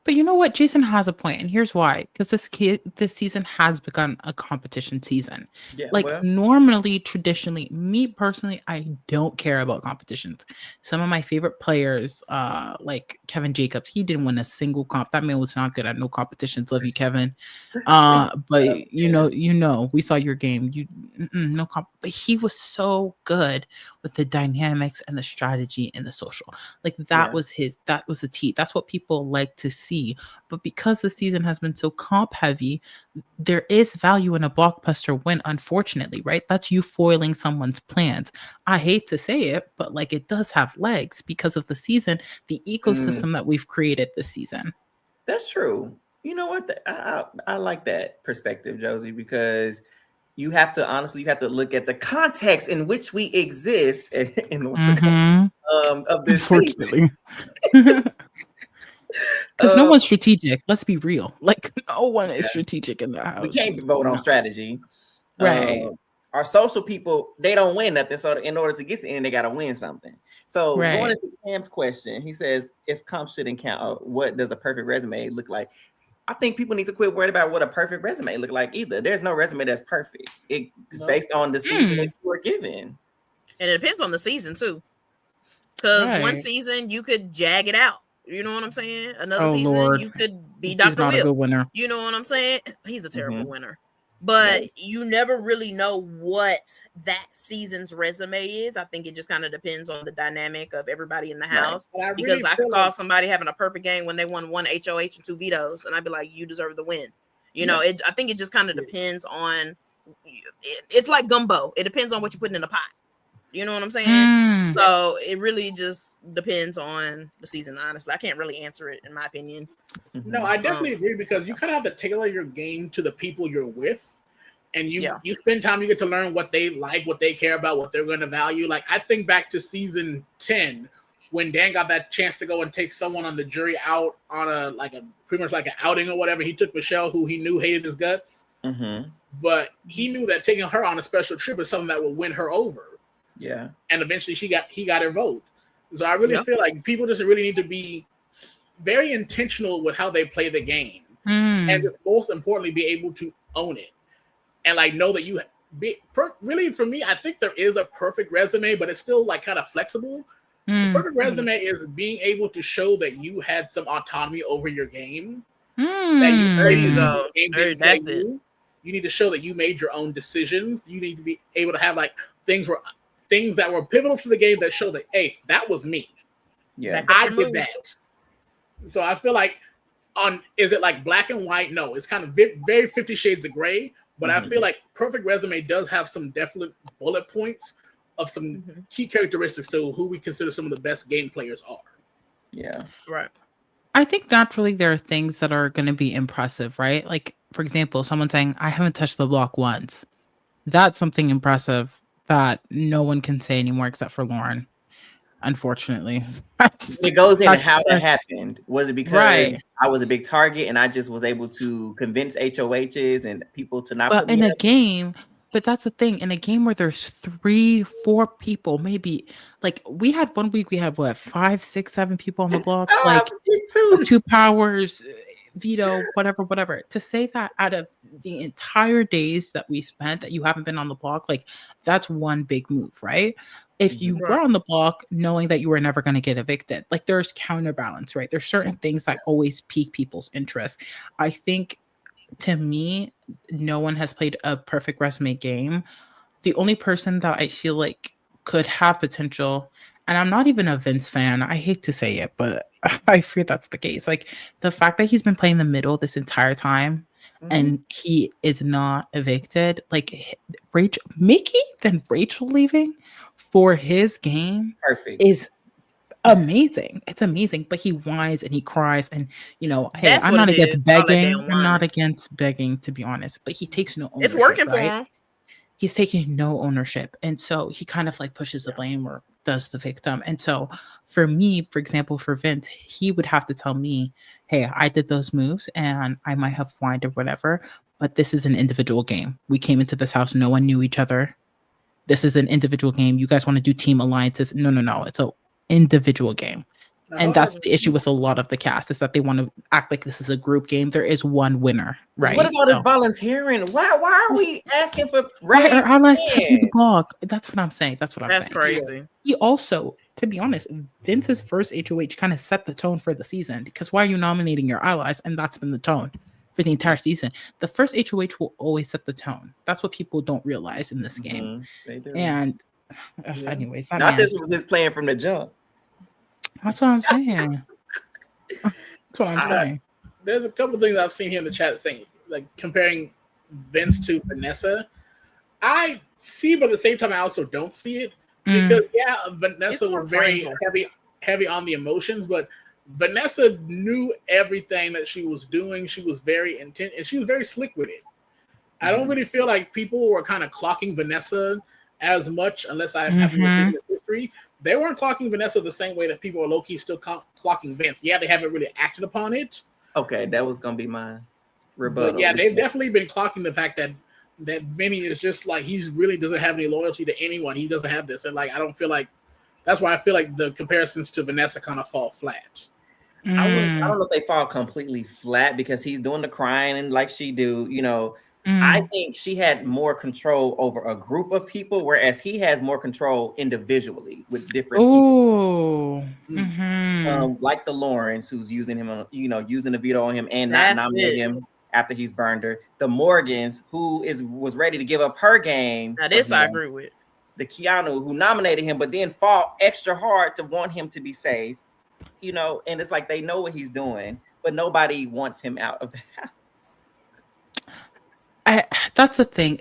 But you know what? Jason has a point, and here's why. Because this season has begun a competition season. Yeah, normally, traditionally, me personally, I don't care about competitions. Some of my favorite players, like Kevin Jacobs, he didn't win a single comp. That man was not good at no competitions. Love you, Kevin. But you know, we saw your game. No comp. But he was so good with the dynamics and the strategy and the social. Like that was the tea. That's what people like to see. But because the season has been so comp heavy, there is value in a blockbuster win, unfortunately, right? That's you foiling someone's plans. I hate to say it, but like it does have legs because of the season, the ecosystem that we've created this season. That's true. You know what? I like that perspective, Josie, because you have to look at the context in which we exist of this season. Because no one's strategic. Let's be real. Like no one is strategic in the house. We can't vote on strategy. Right. Our social people, they don't win nothing. So in order to get to the end, they got to win something. So going into Cam's question, he says, if comp shouldn't count, what does a perfect resume look like? I think people need to quit worrying about what a perfect resume look like either. There's no resume that's perfect. It's based on the season that you were given. And it depends on the season too. Because one season you could jag it out. You know what I'm saying? Another season you could be Dr. Will. A good winner. You know what I'm saying? He's a terrible winner. But you never really know what that season's resume is. I think it just kind of depends on the dynamic of everybody in the house. Right. Because I could call somebody having a perfect game when they won 1 HOH and 2 vetoes, and I'd be like, you deserve the win. You know, I think it just kind of depends on. It's like gumbo. It depends on what you put in the pot. You know what I'm saying? So it really just depends on the season. Honestly, I can't really answer it in my opinion. No, I definitely agree because you kind of have to tailor your game to the people you're with, and you spend time. You get to learn what they like, what they care about, what they're going to value. Like I think back to season 10 when Dan got that chance to go and take someone on the jury out on a pretty much like an outing or whatever. He took Michelle, who he knew hated his guts, but he knew that taking her on a special trip is something that would win her over. Yeah, and eventually he got her vote. So I really feel like people just really need to be very intentional with how they play the game, and most importantly, be able to own it and like know that you really. For me, I think there is a perfect resume, but it's still like kind of flexible. The perfect resume is being able to show that you had some autonomy over your game. There you go. That's it. You need to show that you made your own decisions. You need to be able to have like things that were pivotal to the game that show that, hey, that was me. Yeah, I did that. So I feel like is it like black and white? No, it's kind of very 50 Shades of Gray. But I feel like perfect resume does have some definite bullet points of some key characteristics to who we consider some of the best game players are. Yeah, right. I think naturally there are things that are going to be impressive, right? Like, for example, someone saying, I haven't touched the block once. That's something impressive that no one can say anymore except for Lauren. Unfortunately, it goes into how that happened. Was it because I was a big target and I just was able to convince HOHs and people to not put me in a game? But that's the thing. In a game where there's 3-4 people, maybe like we had 1 week, we had what 5, 6, 7 people on the block, like 2 powers, veto, whatever. To say that out of the entire days that we spent that you haven't been on the block, like that's one big move, right? If you were on the block knowing that you were never going to get evicted, like there's counterbalance, right? There's certain things that always pique people's interest. I think to me, no one has played a perfect resume game. The only person that I feel like could have potential, and I'm not even a Vince fan, I hate to say it, but I fear that's the case. Like the fact that he's been playing the middle this entire time and he is not evicted, like Mickey, then Rachel leaving for his game is amazing. It's amazing, but he whines and he cries and hey, I'm not against begging. I'm not against begging, to be honest, but he takes no ownership. It's working for him. He's taking no ownership, and so he kind of like pushes the blame or does the victim. And so for me, for example, for Vince, he would have to tell me, hey, I did those moves and I might have whined or whatever, but this is an individual game. We came into this house, no one knew each other. This is an individual game. You guys want to do team alliances? No. It's an individual game. And that's the issue with a lot of the cast, is that they want to act like this is a group game. There is one winner, right? So what is all this volunteering? Why are we asking for how nice the blog? That's what I'm saying. That's crazy. He also, to be honest, Vince's first HOH kind of set the tone for the season, because why are you nominating your allies? And that's been the tone for the entire season. The first HOH will always set the tone. That's what people don't realize in this game. They do. And anyways, this was his plan from the jump. That's what I'm saying. There's a couple of things I've seen here in the chat saying, like comparing Vince to Vanessa. I see, but at the same time, I also don't see it, because Vanessa was very heavy on the emotions, but Vanessa knew everything that she was doing. She was very intent, and she was very slick with it. I don't really feel like people were kind of clocking Vanessa as much, unless I have looked into history. They weren't clocking Vanessa the same way that people are low-key still clocking Vince. Yeah, they haven't really acted upon it. Okay, that was going to be my rebuttal. But yeah, they've definitely been clocking the fact that Vinny is just like, he really doesn't have any loyalty to anyone. He doesn't have this. And like, I don't feel like, that's why I feel like the comparisons to Vanessa kind of fall flat. I don't know if they fall completely flat, because he's doing the crying and like she do, I think she had more control over a group of people, whereas he has more control individually with different people. Like the Lawrence, who's using him, using the veto on him and not nominating him after he's burned her. The Morgans, who was ready to give up her game. Now this I agree with. The Keanu, who nominated him, but then fought extra hard to want him to be safe. And it's like they know what he's doing, but nobody wants him out of the house. That's the thing.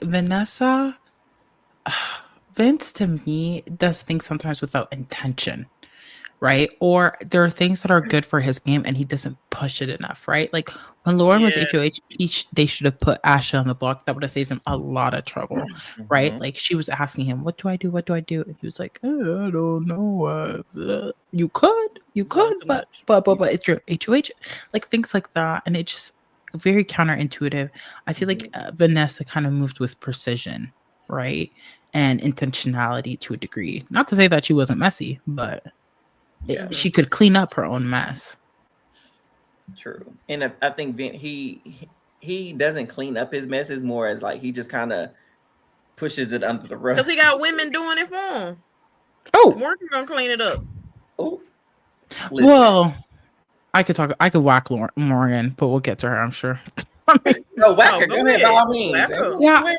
Vince to me does things sometimes without intention, right? Or there are things that are good for his game and he doesn't push it enough, right? Like when Lauren was HOH, they should have put Ashley on the block. That would have saved him a lot of trouble, right? Like she was asking him, what do I do? What do I do? And he was like, I don't know. You could, but it's your HOH. Like things like that. And it just very counterintuitive. I feel like Vanessa kind of moved with precision, right? And intentionality to a degree. Not to say that she wasn't messy, but she could clean up her own mess. True. And I think he doesn't clean up his mess, more as like he just kind of pushes it under the rug. Because he got women doing it for him. Morgan gonna clean it up. Well, I could whack Morgan, but we'll get to her, I'm sure. Whack her. Go ahead, by all means. Yeah.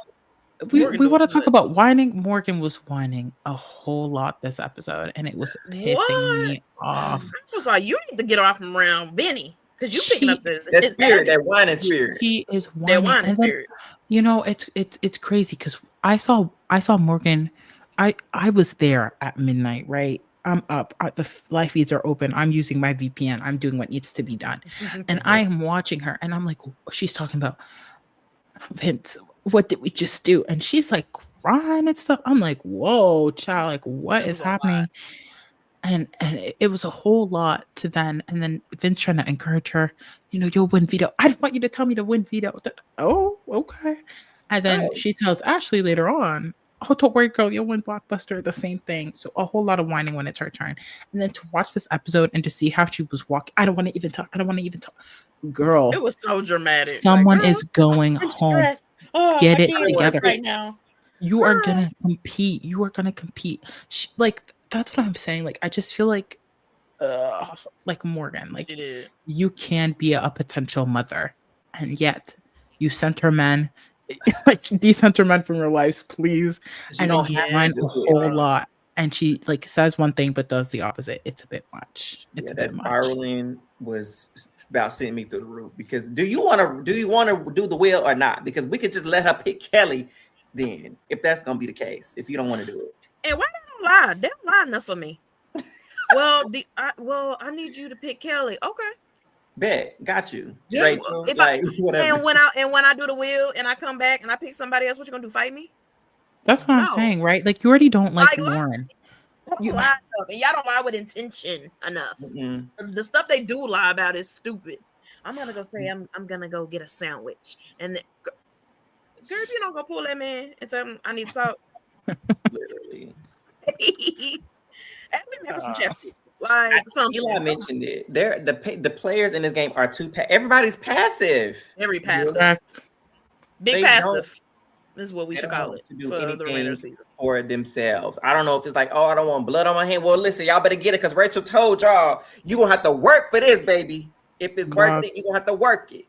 We want to talk about whining. Morgan was whining a whole lot this episode, and it was pissing me off. I was like, you need to get off from around Vinny, because you picking up the spirit, that whining spirit. She is whining. That whining spirit. It's crazy, because I saw Morgan. I was there at midnight, right? I'm up. The live feeds are open. I'm using my VPN. I'm doing what needs to be done. And I am watching her. And I'm like, she's talking about Vince. what did we just do? And she's like crying and stuff. I'm like, whoa, child, like what is happening? And it was a whole lot to then. And then Vince trying to encourage her, you'll win veto. I didn't want you to tell me to win veto. Oh, okay. And then she tells Ashley later on, oh, don't worry, girl, you'll win Blockbuster. The same thing. So a whole lot of whining when it's her turn. And then to watch this episode and to see how she was walking. I don't want to even talk. Girl. It was so dramatic. Someone is going home. Get it together right now. You are gonna compete. That's what I'm saying. Like, I just feel like Morgan, like you can be a potential mother, and yet you center men, like decenter men from your lives, please. And then you whine a whole lot. And she says one thing but does the opposite. It's a bit much. It's a bit much. Spiraling was about sending me through the roof. Because do you want to do the will or not? Because we could just let her pick Kelly. Then, if that's gonna be the case, if you don't want to do it, and why they don't lie? They don't lie enough for me. I need you to pick Kelly. Okay, bet, got you. Yeah. Rachel, whatever. And when I do the will and I come back and I pick somebody else, what you gonna do? Fight me? That's what I'm saying, right? Like you already don't like Lauren. You lie enough, and y'all don't lie with intention enough. Mm-hmm. The stuff they do lie about is stupid. I'm gonna go say I'm gonna go get a sandwich, and girl, if you don't go pull that man and tell him I need to talk. Literally. Some chapstick. Like something. Eli mentioned it. The players in this game are everybody's passive. Very passive. Big passive. This is what we should call it. To do anything for themselves. I don't know if it's like, oh, I don't want blood on my hand. Well, listen, y'all better get it because Rachel told y'all you gonna have to work for this, baby. If it's worth it, you gonna have to work it.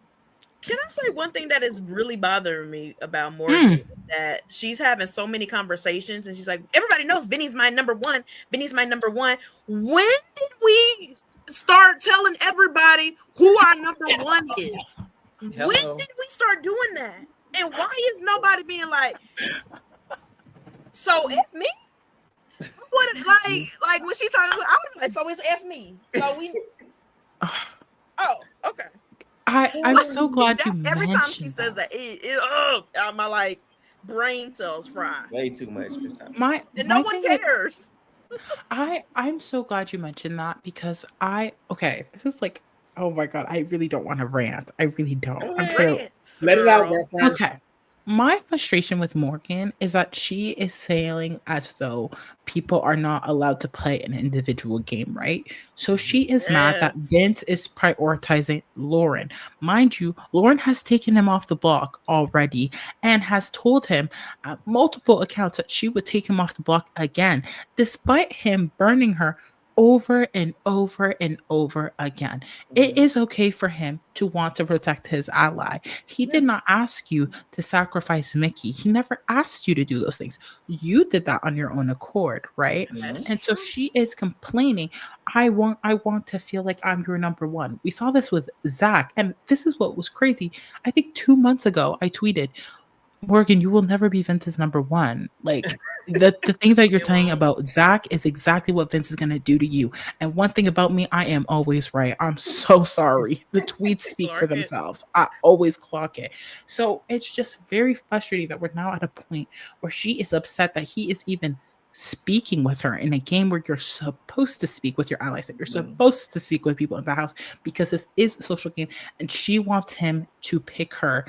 Can I say one thing that is really bothering me about Morgan? That she's having so many conversations and she's like, everybody knows Vinny's my number one. Vinny's my number one. When did we start telling everybody who our number one is? Hello. When did we start doing that? And why is nobody being like, so F me? What is like when she talking, I was like, so it's F me. So we oh, okay. I'm so glad you mentioned every time she says that, my brain cells fry. Way too much. No one cares. I'm so glad you mentioned that because this is like, oh my God, I really don't want to rant. I really don't. Let it out, girlfriend. Okay. My frustration with Morgan is that she is saying as though people are not allowed to play an individual game, right? So she is mad that Vince is prioritizing Lauren. Mind you, Lauren has taken him off the block already and has told him at multiple accounts that she would take him off the block again, despite him burning her over and over and over again. It is okay for him to want to protect his ally. He did not ask you to sacrifice Mickey. He never asked you to do those things. You did that on your own accord, right? And so she is complaining, I want to feel like I'm your number one. We saw this with Zach, and this is what was crazy. I think 2 months ago, I tweeted, Morgan, you will never be Vince's number one. Like the thing that you're saying about Zach is exactly what Vince is going to do to you. And one thing about me, I am always right. I'm so sorry. The tweets speak for themselves. I always clock it. So it's just very frustrating that we're now at a point where she is upset that he is even speaking with her in a game where you're supposed to speak with your allies, that you're supposed to speak with people in the house because this is a social game, and she wants him to pick her.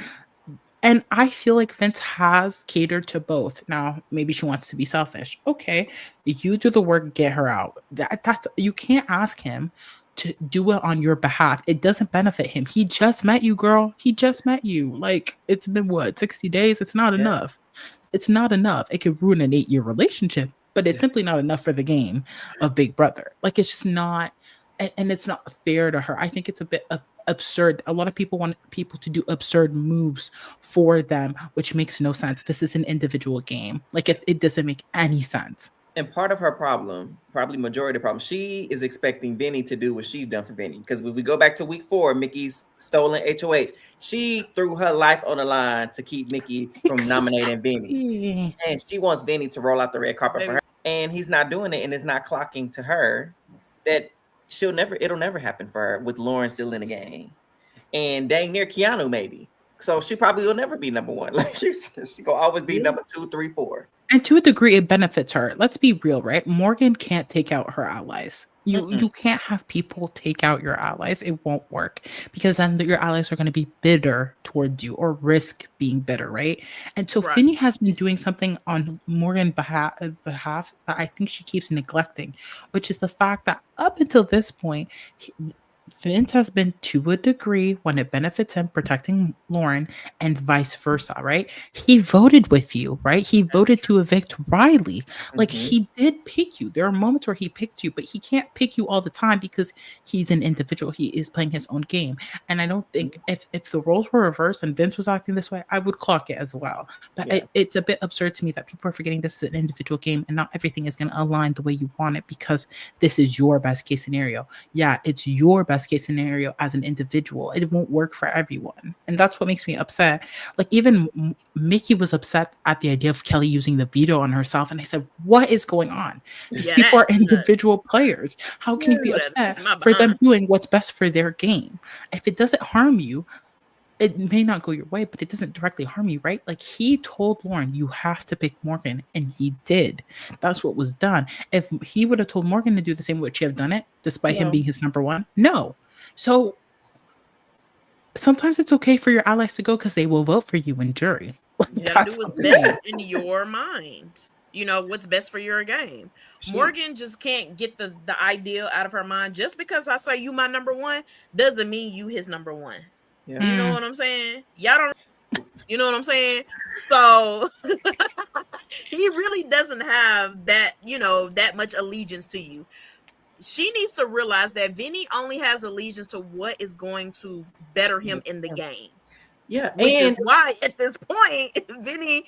And I feel like Vince has catered to both. Now, maybe she wants to be selfish. Okay, you do the work, get her out. That's you can't ask him to do it on your behalf. It doesn't benefit him. He just met you, girl. He just met you. Like, it's been 60 days? It's not enough. It's not enough. It could ruin an 8-year relationship, but it's simply not enough for the game of Big Brother. Like, it's just not, and it's not fair to her. I think it's a bit absurd. A lot of people want people to do absurd moves for them, which makes no sense. This is an individual game. Like it doesn't make any sense. And part of her problem, probably majority of the problem, she is expecting Vinny to do what she's done for Vinny. Because if we go back to week 4, Mickey's stolen HOH. She threw her life on the line to keep Mickey from nominating Vinny. And she wants Vinny to roll out the red carpet for her. And he's not doing it, and it's not clocking to her that it'll never happen for her with Lauren still in the game. And dang near Keanu, maybe. So she probably will never be number one. Like you said, she gonna always be number 2, 3, 4. And to a degree, it benefits her. Let's be real, right? Morgan can't take out her allies. You can't have people take out your allies. It won't work because then your allies are going to be bitter towards you or risk being bitter, right? And so Finny has been doing something on Morgan's behalf that I think she keeps neglecting, which is the fact that up until this point, Vince has been, to a degree, when it benefits him, protecting Lauren and vice versa, right? He voted with you, right? He voted to evict Riley. Like, he did pick you. There are moments where he picked you, but he can't pick you all the time because he's an individual. He is playing his own game. And I don't think if the roles were reversed and Vince was acting this way, I would clock it as well. But it's a bit absurd to me that people are forgetting this is an individual game and not everything is going to align the way you want it because this is your best case scenario. Yeah, it's your best case scenario as an individual. It won't work for everyone. And that's what makes me upset. Like, even Mickey was upset at the idea of Kelly using the veto on herself. And I said, what is going on? These people are individual players. How can you be upset for them doing what's best for their game? If it doesn't harm you, it may not go your way, but it doesn't directly harm you, right? Like, he told Lauren, you have to pick Morgan, and he did. That's what was done. If he would have told Morgan to do the same, would she have done it, despite him being his number one? No. So sometimes it's okay for your allies to go because they will vote for you in jury. You gotta do what's best in your mind. You know, what's best for your game. Morgan just can't get the idea out of her mind. Just because I say you my number one doesn't mean you his number one. Yeah. You know what I'm saying? Y'all don't, you know what I'm saying? So he really doesn't have that, you know, that much allegiance to you. She needs to realize that Vinny only has allegiance to what is going to better him in the game. Yeah. Which is why at this point, Vinny,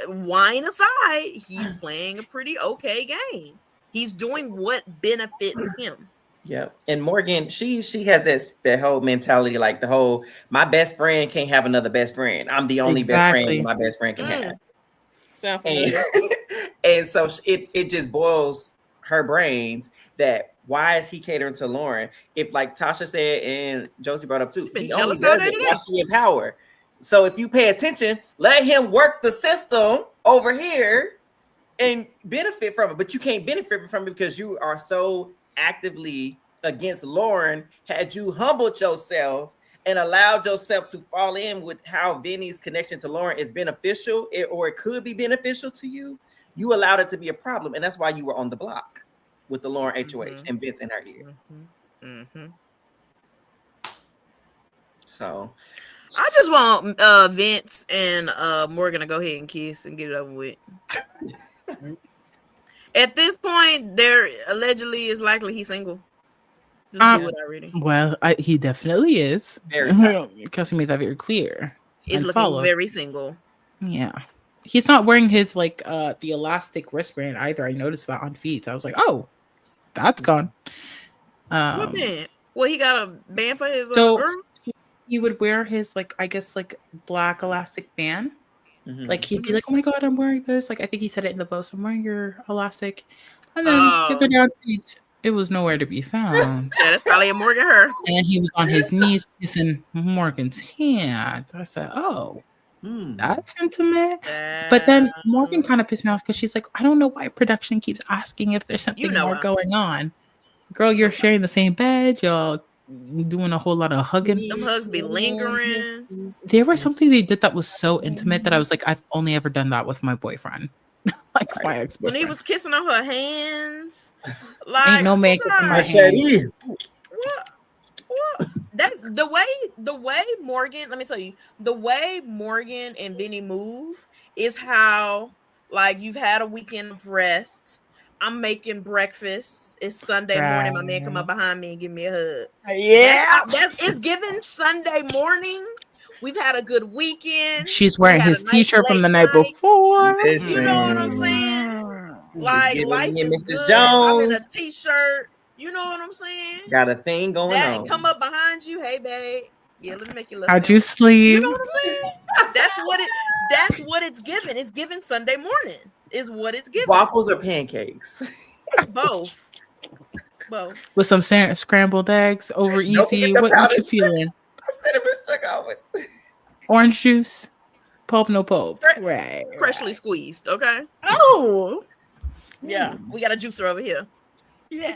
wine aside, he's playing a pretty okay game. He's doing what benefits him. Yeah, and Morgan, she has that whole mentality, like the whole my best friend can't have another best friend. I'm the only best friend my best friend can have. Sound familiar? And so it just boils her brains that why is he catering to Lauren? If, like Tasha said and Josie brought up too, he only does it while she in power. So if you pay attention, let him work the system over here and benefit from it. But you can't benefit from it because you are so actively against Lauren. Had you humbled yourself and allowed yourself to fall in with how Vinny's connection to Lauren is beneficial, or it could be beneficial to you, you allowed it to be a problem. And that's why you were on the block with the Lauren HOH and Vince in her ear. So I just want Vince and Morgan to go ahead and kiss and get it over with. At this point, there allegedly is likely he's single. Well, he definitely is. Because he made that very clear. He's looking very single. Yeah. He's not wearing his the elastic wristband either. I noticed that on feeds. I was like, oh, that's gone. What band? Well, he got a band for his girl? He would wear his black elastic band. Like, he'd be like, oh my god, I'm wearing this. Like, I think he said it in the post, I'm wearing your elastic. And then get the down feet. It was nowhere to be found. Yeah, that's probably a Morgan her. And he was on his knees kissing Morgan's hand. I said, oh, that's intimate. But then Morgan kind of pissed me off because she's like, I don't know why production keeps asking if there's something more going on. Girl, you're sharing the same bed. Y'all doing a whole lot of hugging. Them hugs be lingering. There was something they did that was so intimate that I was like, I've only ever done that with my boyfriend. Like my ex-boyfriend. When he was kissing on her hands. Like, ain't no makeup in my hand. What? That the way Morgan, let me tell you, the way Morgan and Vinny move is how, like, you've had a weekend of rest. I'm making breakfast. It's Sunday morning. My man come up behind me and give me a hug. Yeah. It's given Sunday morning. We've had a good weekend. She's wearing his t-shirt from the night before. You know what I'm saying? Like, life is good. I'm in a t-shirt. You know what I'm saying? Got a thing going on. Come up behind you. Hey, babe. Yeah, let me make you look. How'd you sleep? You know what I'm saying? That's what it's given. It's given Sunday morning. Is what it's given. Waffles or pancakes? Both. With some scrambled eggs over easy. What you feeling? I said it was sugar with. Orange juice. Pulp, no pulp. Right. Freshly squeezed. Okay. Oh. Yeah. We got a juicer over here. Yeah.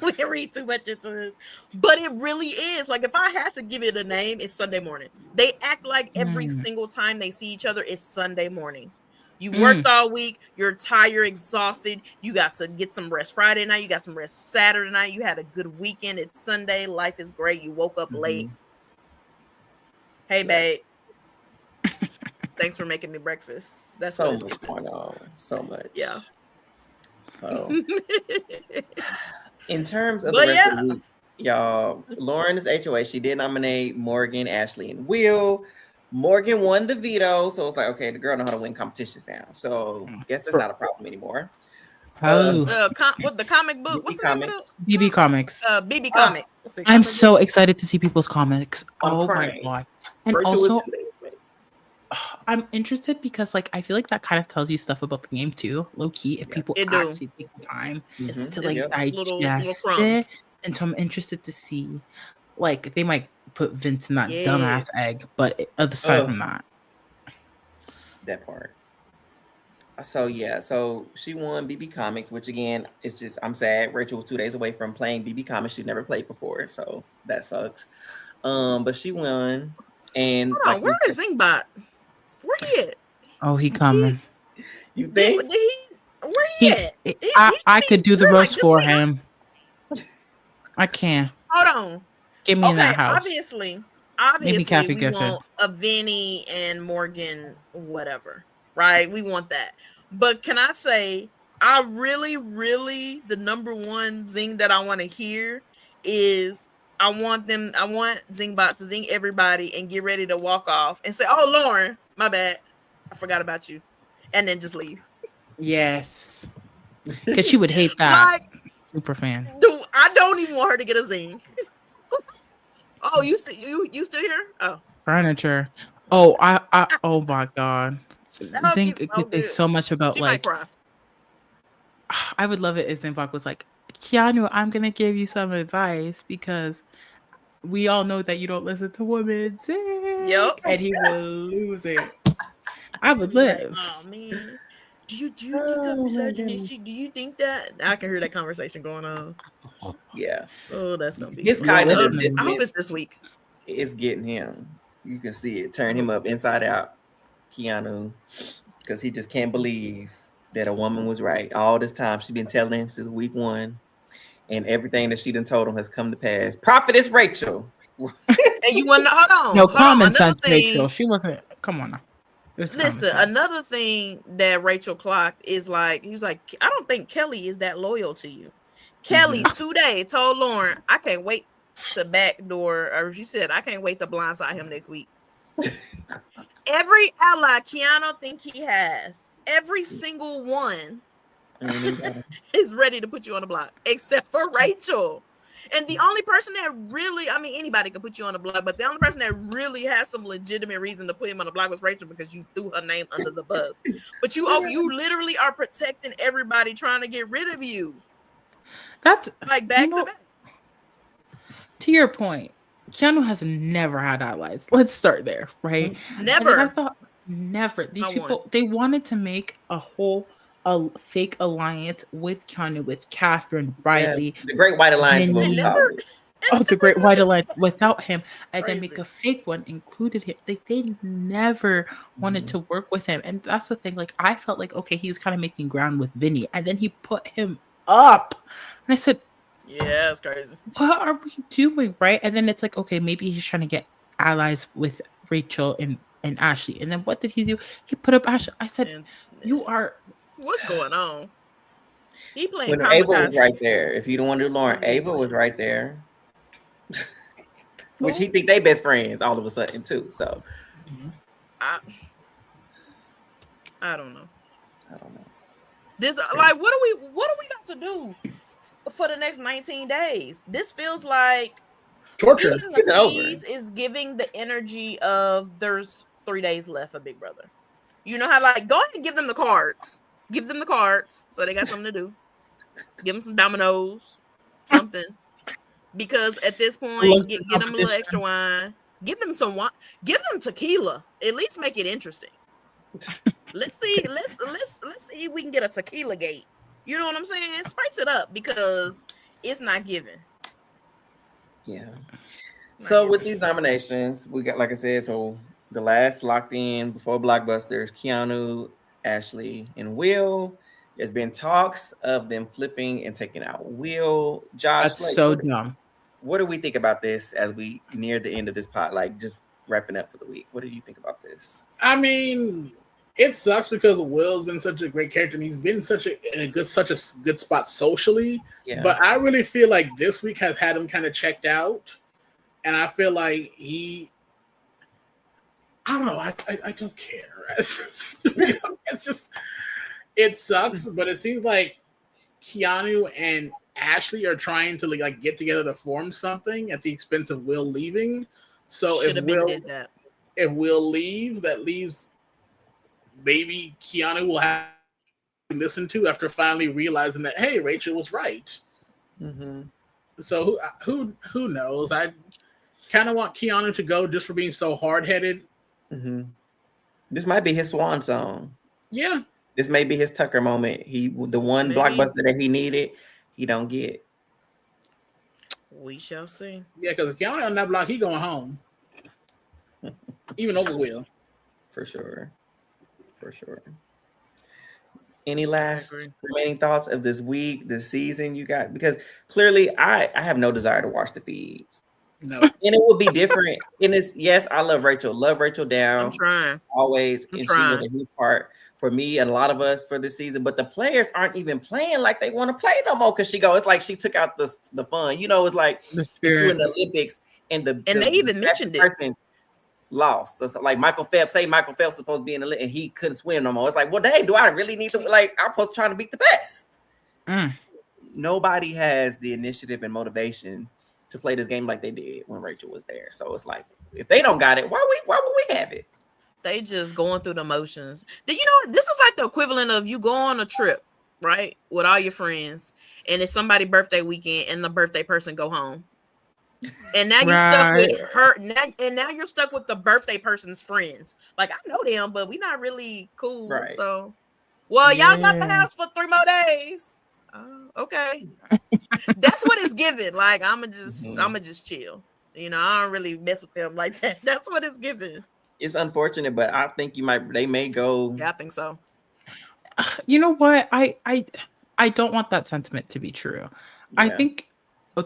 We read too much into this. But it really is. Like, if I had to give it a name, it's Sunday morning. They act like every single time they see each other, it's Sunday morning. You worked all week. You're tired, exhausted. You got to get some rest Friday night. You got some rest Saturday night. You had a good weekend. It's Sunday. Life is great. You woke up late. Hey, babe. Thanks for making me breakfast. That's so much going on. So much. Yeah. So, in terms of the rest of the week, y'all, Lauren is HOA. She did nominate Morgan, Ashley, and Will. Morgan won the veto, so it's like, okay, the girl know how to win competitions now. So, guess there's not a problem anymore. What the comic book? What's the name of it? Byyyeee Comics. Byyyeee Comics. I'm so excited to see people's comics. Oh my god! And Rachel also, I'm interested because, like, I feel like that kind of tells you stuff about the game too, low key. If people actually take the time to like digest it, and so I'm interested to see, like, they might put Vince in that dumbass egg, but aside from that part. So so she won Byyyeee Comics, which again is just, I'm sad. Rachel was 2 days away from playing Byyyeee Comics. She'd never played before, so that sucks. But she won. And hold on, where is Zingbot? Where he at? Oh, he coming. You think? Where he at? I could do the roast for him. I can. Hold on. Get me in that house. Obviously, we want a Vinny and Morgan, whatever, right? We want that. But can I say, I really, the number one zing that I want to hear is I want Zingbot to zing everybody and get ready to walk off and say, "Oh, Lauren, my bad. I forgot about you." And then just leave. Yes. Because she would hate that. Like, super fan. Dude, I don't even want her to get a zing. Oh, you still here? Oh. Furniture. Oh, I oh my god. Zing could say so much about she like I would love it if Zingbot was like, Keanu, I'm gonna give you some advice because we all know that you don't listen to women. Yep. And he will lose it. I would live. Oh man. Do you think I'm misogynistic? Do you think that? I can hear that conversation going on. Yeah. Oh, that's gonna be his kind of I hope it's this week. It's getting him. You can see it. Turn him up inside out, Keanu. Because he just can't believe that a woman was right. All this time she's been telling him since week 1. And everything that she done told him has come to pass. Prophetess Rachel. And you want to hold on. No common sense, Rachel. She wasn't. Come on now. Listen, another thing that Rachel clocked is like, he was like, I don't think Kelly is that loyal to you. Kelly today told Lauren, I can't wait to backdoor, or she said, I can't wait to blindside him next week. Every ally Keanu think he has, every single one is ready to put you on the block, except for Rachel. And the only person that really, I mean, anybody can put you on the block, but the only person that really has some legitimate reason to put him on the block was Rachel because you threw her name under the bus. But you literally are protecting everybody trying to get rid of you. That's like back to back. To your point, Keanu has never had allies. Let's start there, right? Never. I thought never. These people, they wanted to make a fake alliance with Keanu, with Catherine, Riley. The Great White Alliance. The Great White Alliance without him. And then make a fake one, included him. They never wanted to work with him. And that's the thing. Like, I felt like, okay, he was kind of making ground with Vinny. And then he put him up. And I said, yeah, it's crazy. What are we doing, right? And then it's like, okay, maybe he's trying to get allies with Rachel and Ashley. And then what did he do? He put up Ashley. I said, you are... What's going on? He playing when Ava was right there. If you don't want to do Lauren, Ava was right there. Which he think they best friends all of a sudden too. So I don't know. This like what are we about to do for the next 19 days? This feels like torture. Is giving the energy of there's 3 days left of Big Brother. You know how, like, go ahead and give them the cards. Give them the cards so they got something to do. Give them some dominoes, something. because at this point, Look, get the them a little competition. extra wine. Give them some wine. Give them tequila. At least make it interesting. Let's see. Let's see if we can get a tequila gate. You know what I'm saying? Spice it up because it's not given. Yeah. Not So given. with these nominations, we got, like I said, so the last locked in before Blockbusters, Keanu, Ashley, and Will. There's been talks of them flipping and taking out Will. Josh, That's like, so dumb. what do we think about this as we near the end of this pot? Like, just wrapping up for the week. What do you think about this? I mean, it sucks because Will's been such a great character and he's been such a good spot socially. Yeah. But I really feel like this week has had him kind of checked out, and I feel like I don't know. I don't care. It's just it sucks, but it seems like Keanu and Ashley are trying to like get together to form something at the expense of Will leaving. So Should have been did that. If Will leaves, that leaves maybe Keanu will have to listen to after finally realizing that, hey, Rachel was right. Mm-hmm. So who knows? I kind of want Keanu to go just for being so hard-headed. Mm-hmm. This might be his swan song. Yeah. This may be his Tucker moment. The one blockbuster that he needed, he don't get. We shall see. Yeah, because if Keanu on that block, he going home. Even over Will. For sure. Any last remaining thoughts of this week, this season you got? Because clearly I have no desire to watch the feeds. No. And it will be different. And it's, yes, I love Rachel. Love Rachel down. I'm trying. Always. I'm and trying. she was a huge part for me and a lot of us for this season. But the players aren't even playing like they want to play no more. Because it's like she took out the fun. You know, it's like The spirit in the Olympics and they even mentioned it. Lost. It's like Michael Phelps. Say Michael Phelps was supposed to be in the Olympics and he couldn't swim no more. It's like, well, dang, do I really need to, like, I'm supposed to try to beat the best. Nobody has the initiative and motivation to play this game like they did when Rachel was there. So it's like, if they don't got it, why would we have it? They just going through the motions. You know, this is like the equivalent of you go on a trip, right, with all your friends, and it's somebody's birthday weekend, and the birthday person go home, and now you're stuck with her. Now you're stuck with the birthday person's friends. Like, I know them, but we're not really cool. Right. So, well, y'all got the house for 3 more days. Okay. That's what it's giving. Like, I'ma just chill. You know, I don't really mess with them like that. That's what it's giving. It's unfortunate, but I think they may go. Yeah, I think so. You know what? I don't want that sentiment to be true. Yeah. I think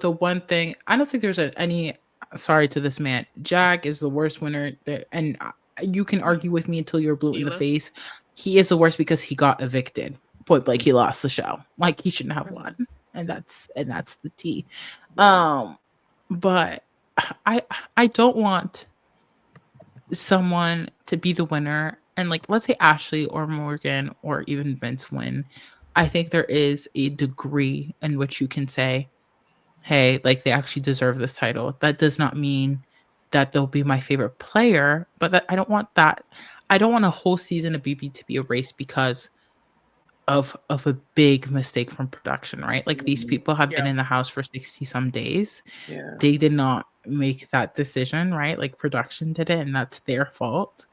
the one thing, I don't think there's any, sorry to this man, Jag is the worst winner there, and you can argue with me until you're blue in the face. He is the worst because he got evicted. Point blank, he lost the show. Like, he shouldn't have won. And that's the tea. But I don't want someone to be the winner and, like, let's say Ashley or Morgan or even Vince win. I think there is a degree in which you can say, hey, like, they actually deserve this title. That does not mean that they'll be my favorite player, but I don't want that. I don't want a whole season of Byyyeee to be erased because of a big mistake from production, right? Like, these people have been in the house for 60 some days. Yeah. They did not make that decision, right? Like, production did it, and that's their fault.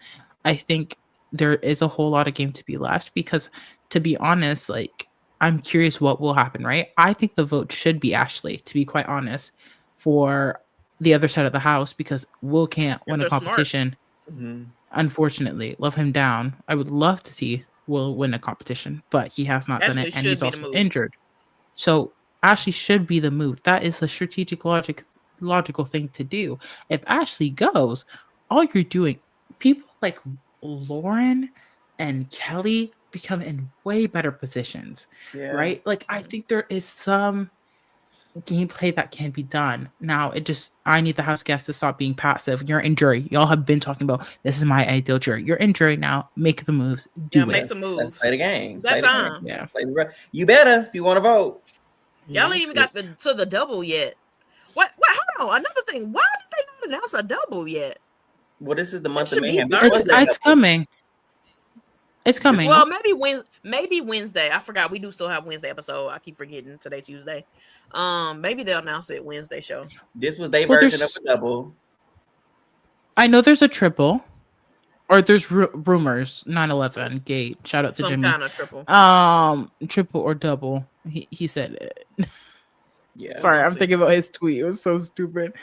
I think there is a whole lot of game to be left because, to be honest, like, I'm curious what will happen, right? I think the vote should be Ashley, to be quite honest, for the other side of the house, because Will can't win a competition. Unfortunately, love him down. I would love to see Will win a competition, but he has not done it, and he's also injured. So Ashley should be the move. That is a strategic logical thing to do. If Ashley goes, all you're doing, people like Lauren and Kelly become in way better positions, right? Like, I think there is some gameplay that can be done. Now, I need the house guests to stop being passive. You're in jury. Y'all have been talking about, this is my ideal jury. You're in jury now. Make the moves. Do it. Make some moves. Let's play the game. That's time. Yeah. You better if you want to vote. Y'all ain't even got to the double yet. What? Hold on. Another thing. Why did they not announce a double yet? Well, this is the month of Mayhem. It's coming. This It's coming. It's coming. Well, maybe Wednesday. I forgot we do still have Wednesday episode. I keep forgetting today Tuesday. Maybe they'll announce it Wednesday show. This was their version of a double. I know there's a triple, or there's rumors. 9/11 gate. Shout out to Jimmy. Some kind of triple. Triple or double. He said it. Yeah. Sorry, I'm thinking about his tweet. It was so stupid.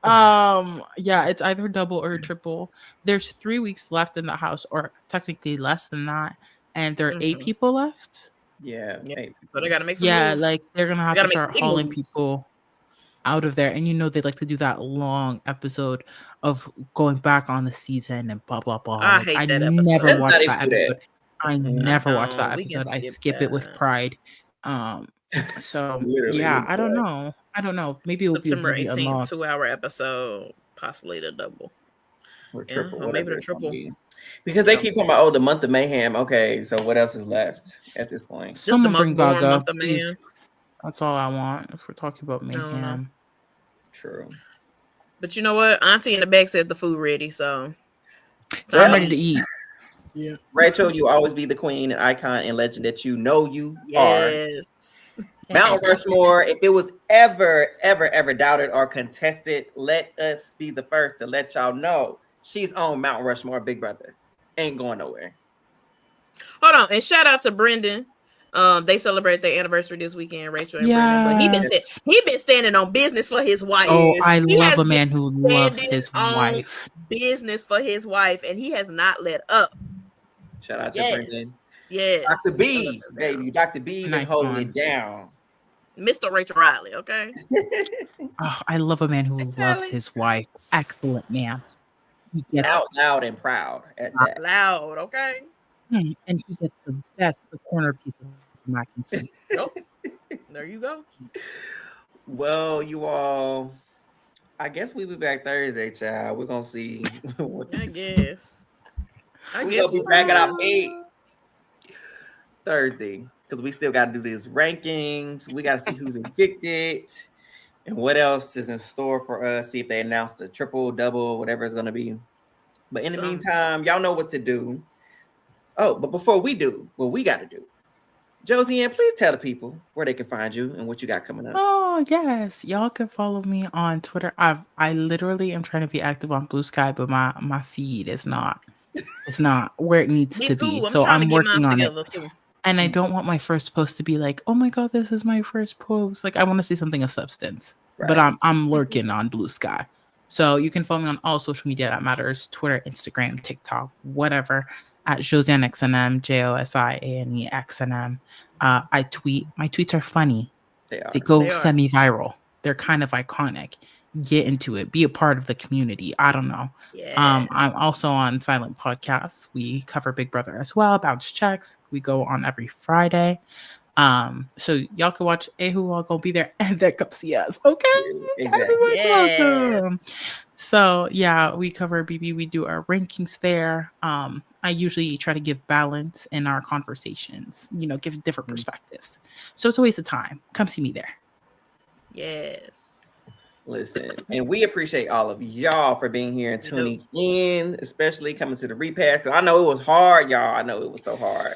Yeah, it's either double or triple. There's 3 weeks left in the house, or technically less than that, and there are 8 people left. Yeah. But they gotta make some moves. Like they're gonna have to start hauling people out of there, and they like to do that long episode of going back on the season and blah blah blah. I hate that episode. Never watched that episode. I never watched that episode. I skip it with pride. So yeah, I don't know. Maybe it'll September be 18th, 2-hour episode, possibly the double or triple, or maybe the triple. Because they keep talking about the month of mayhem. Okay, so what else is left at this point? Just the bring Gaga. That's all I want if we're talking about mayhem. True. But you know what? Auntie in the back said the food ready, so I'm ready to eat. Yeah, Rachel, you always be the queen and icon and legend that you are. Mount Rushmore, if it was ever doubted or contested, let us be the first to let y'all know she's on Mount Rushmore. Big Brother ain't going nowhere. Hold on, and shout out to Brendan. They celebrate their anniversary this weekend, Rachel and Brendan. But he been standing on business for his wife. Oh, I love a man who loves his wife. Business for his wife, and he has not let up. Shout out to Brendan. Yes. Dr. B, baby. Dr. B been holding it down. Mr. Rachel Riley, okay? I love a man who loves his wife. Excellent man. Out loud and proud at that. Loud, okay? And he gets the corner piece of mac and cheese. Oh, there you go. Well, you all, I guess we'll be back Thursday, child. We're gonna see. I guess We're gonna be dragging out feet Thursday because we still got to do these rankings. We got to see who's evicted and what else is in store for us. See if they announce the triple, double, whatever it's gonna be. But in the meantime, y'all know what to do. Oh, but before we do what we got to do, Josiane, please tell the people where they can find you and what you got coming up. Oh, yes. Y'all can follow me on Twitter. I literally am trying to be active on Blue Sky, but my feed is not. It's not where it needs to be. So I'm working on it. Too. And I don't want my first post to be like, oh my God, this is my first post. Like I want to see something of substance. Right. But I'm lurking on Blue Sky. So you can follow me on all social media that matters: Twitter, Instagram, TikTok, whatever. At Josiane XNM, Josiane XNM. I tweet. My tweets are funny. They go semi-viral. They're kind of iconic. Get into it. Be a part of the community. I don't know. Yeah. I'm also on Silent Podcasts. We cover Big Brother as well. Bounce Checks. We go on every Friday. So y'all can watch Who All Gonna Be There and then come see us. Okay. Exactly. Everyone's welcome. So yeah, we cover Byyyeee. We do our rankings there. I usually try to give balance in our conversations, give different perspectives. So it's a waste of time. Come see me there. Yes. Listen, and we appreciate all of y'all for being here and tuning in, especially coming to the repass. I know it was hard, y'all. I know it was so hard.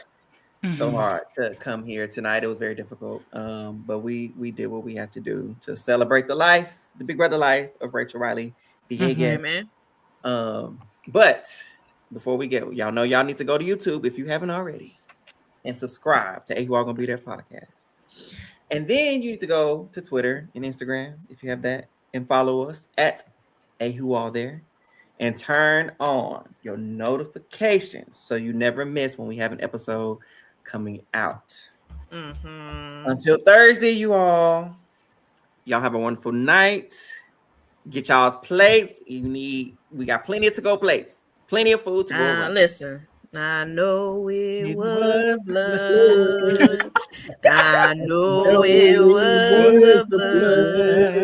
So hard to come here tonight. It was very difficult. But we did what we had to do to celebrate the Big Brother life of Rachel Riley. Man. But before we get, y'all know y'all need to go to YouTube if you haven't already and subscribe to Who All Gonna Be There podcast. And then you need to go to Twitter and Instagram if you have that and follow us at Who All There and turn on your notifications so you never miss when we have an episode coming out. Until Thursday, y'all have a wonderful night. Get y'all's plates. We got plenty of to-go plates. Plenty of food to go around. Listen, I know it was blood. I know it was the blood.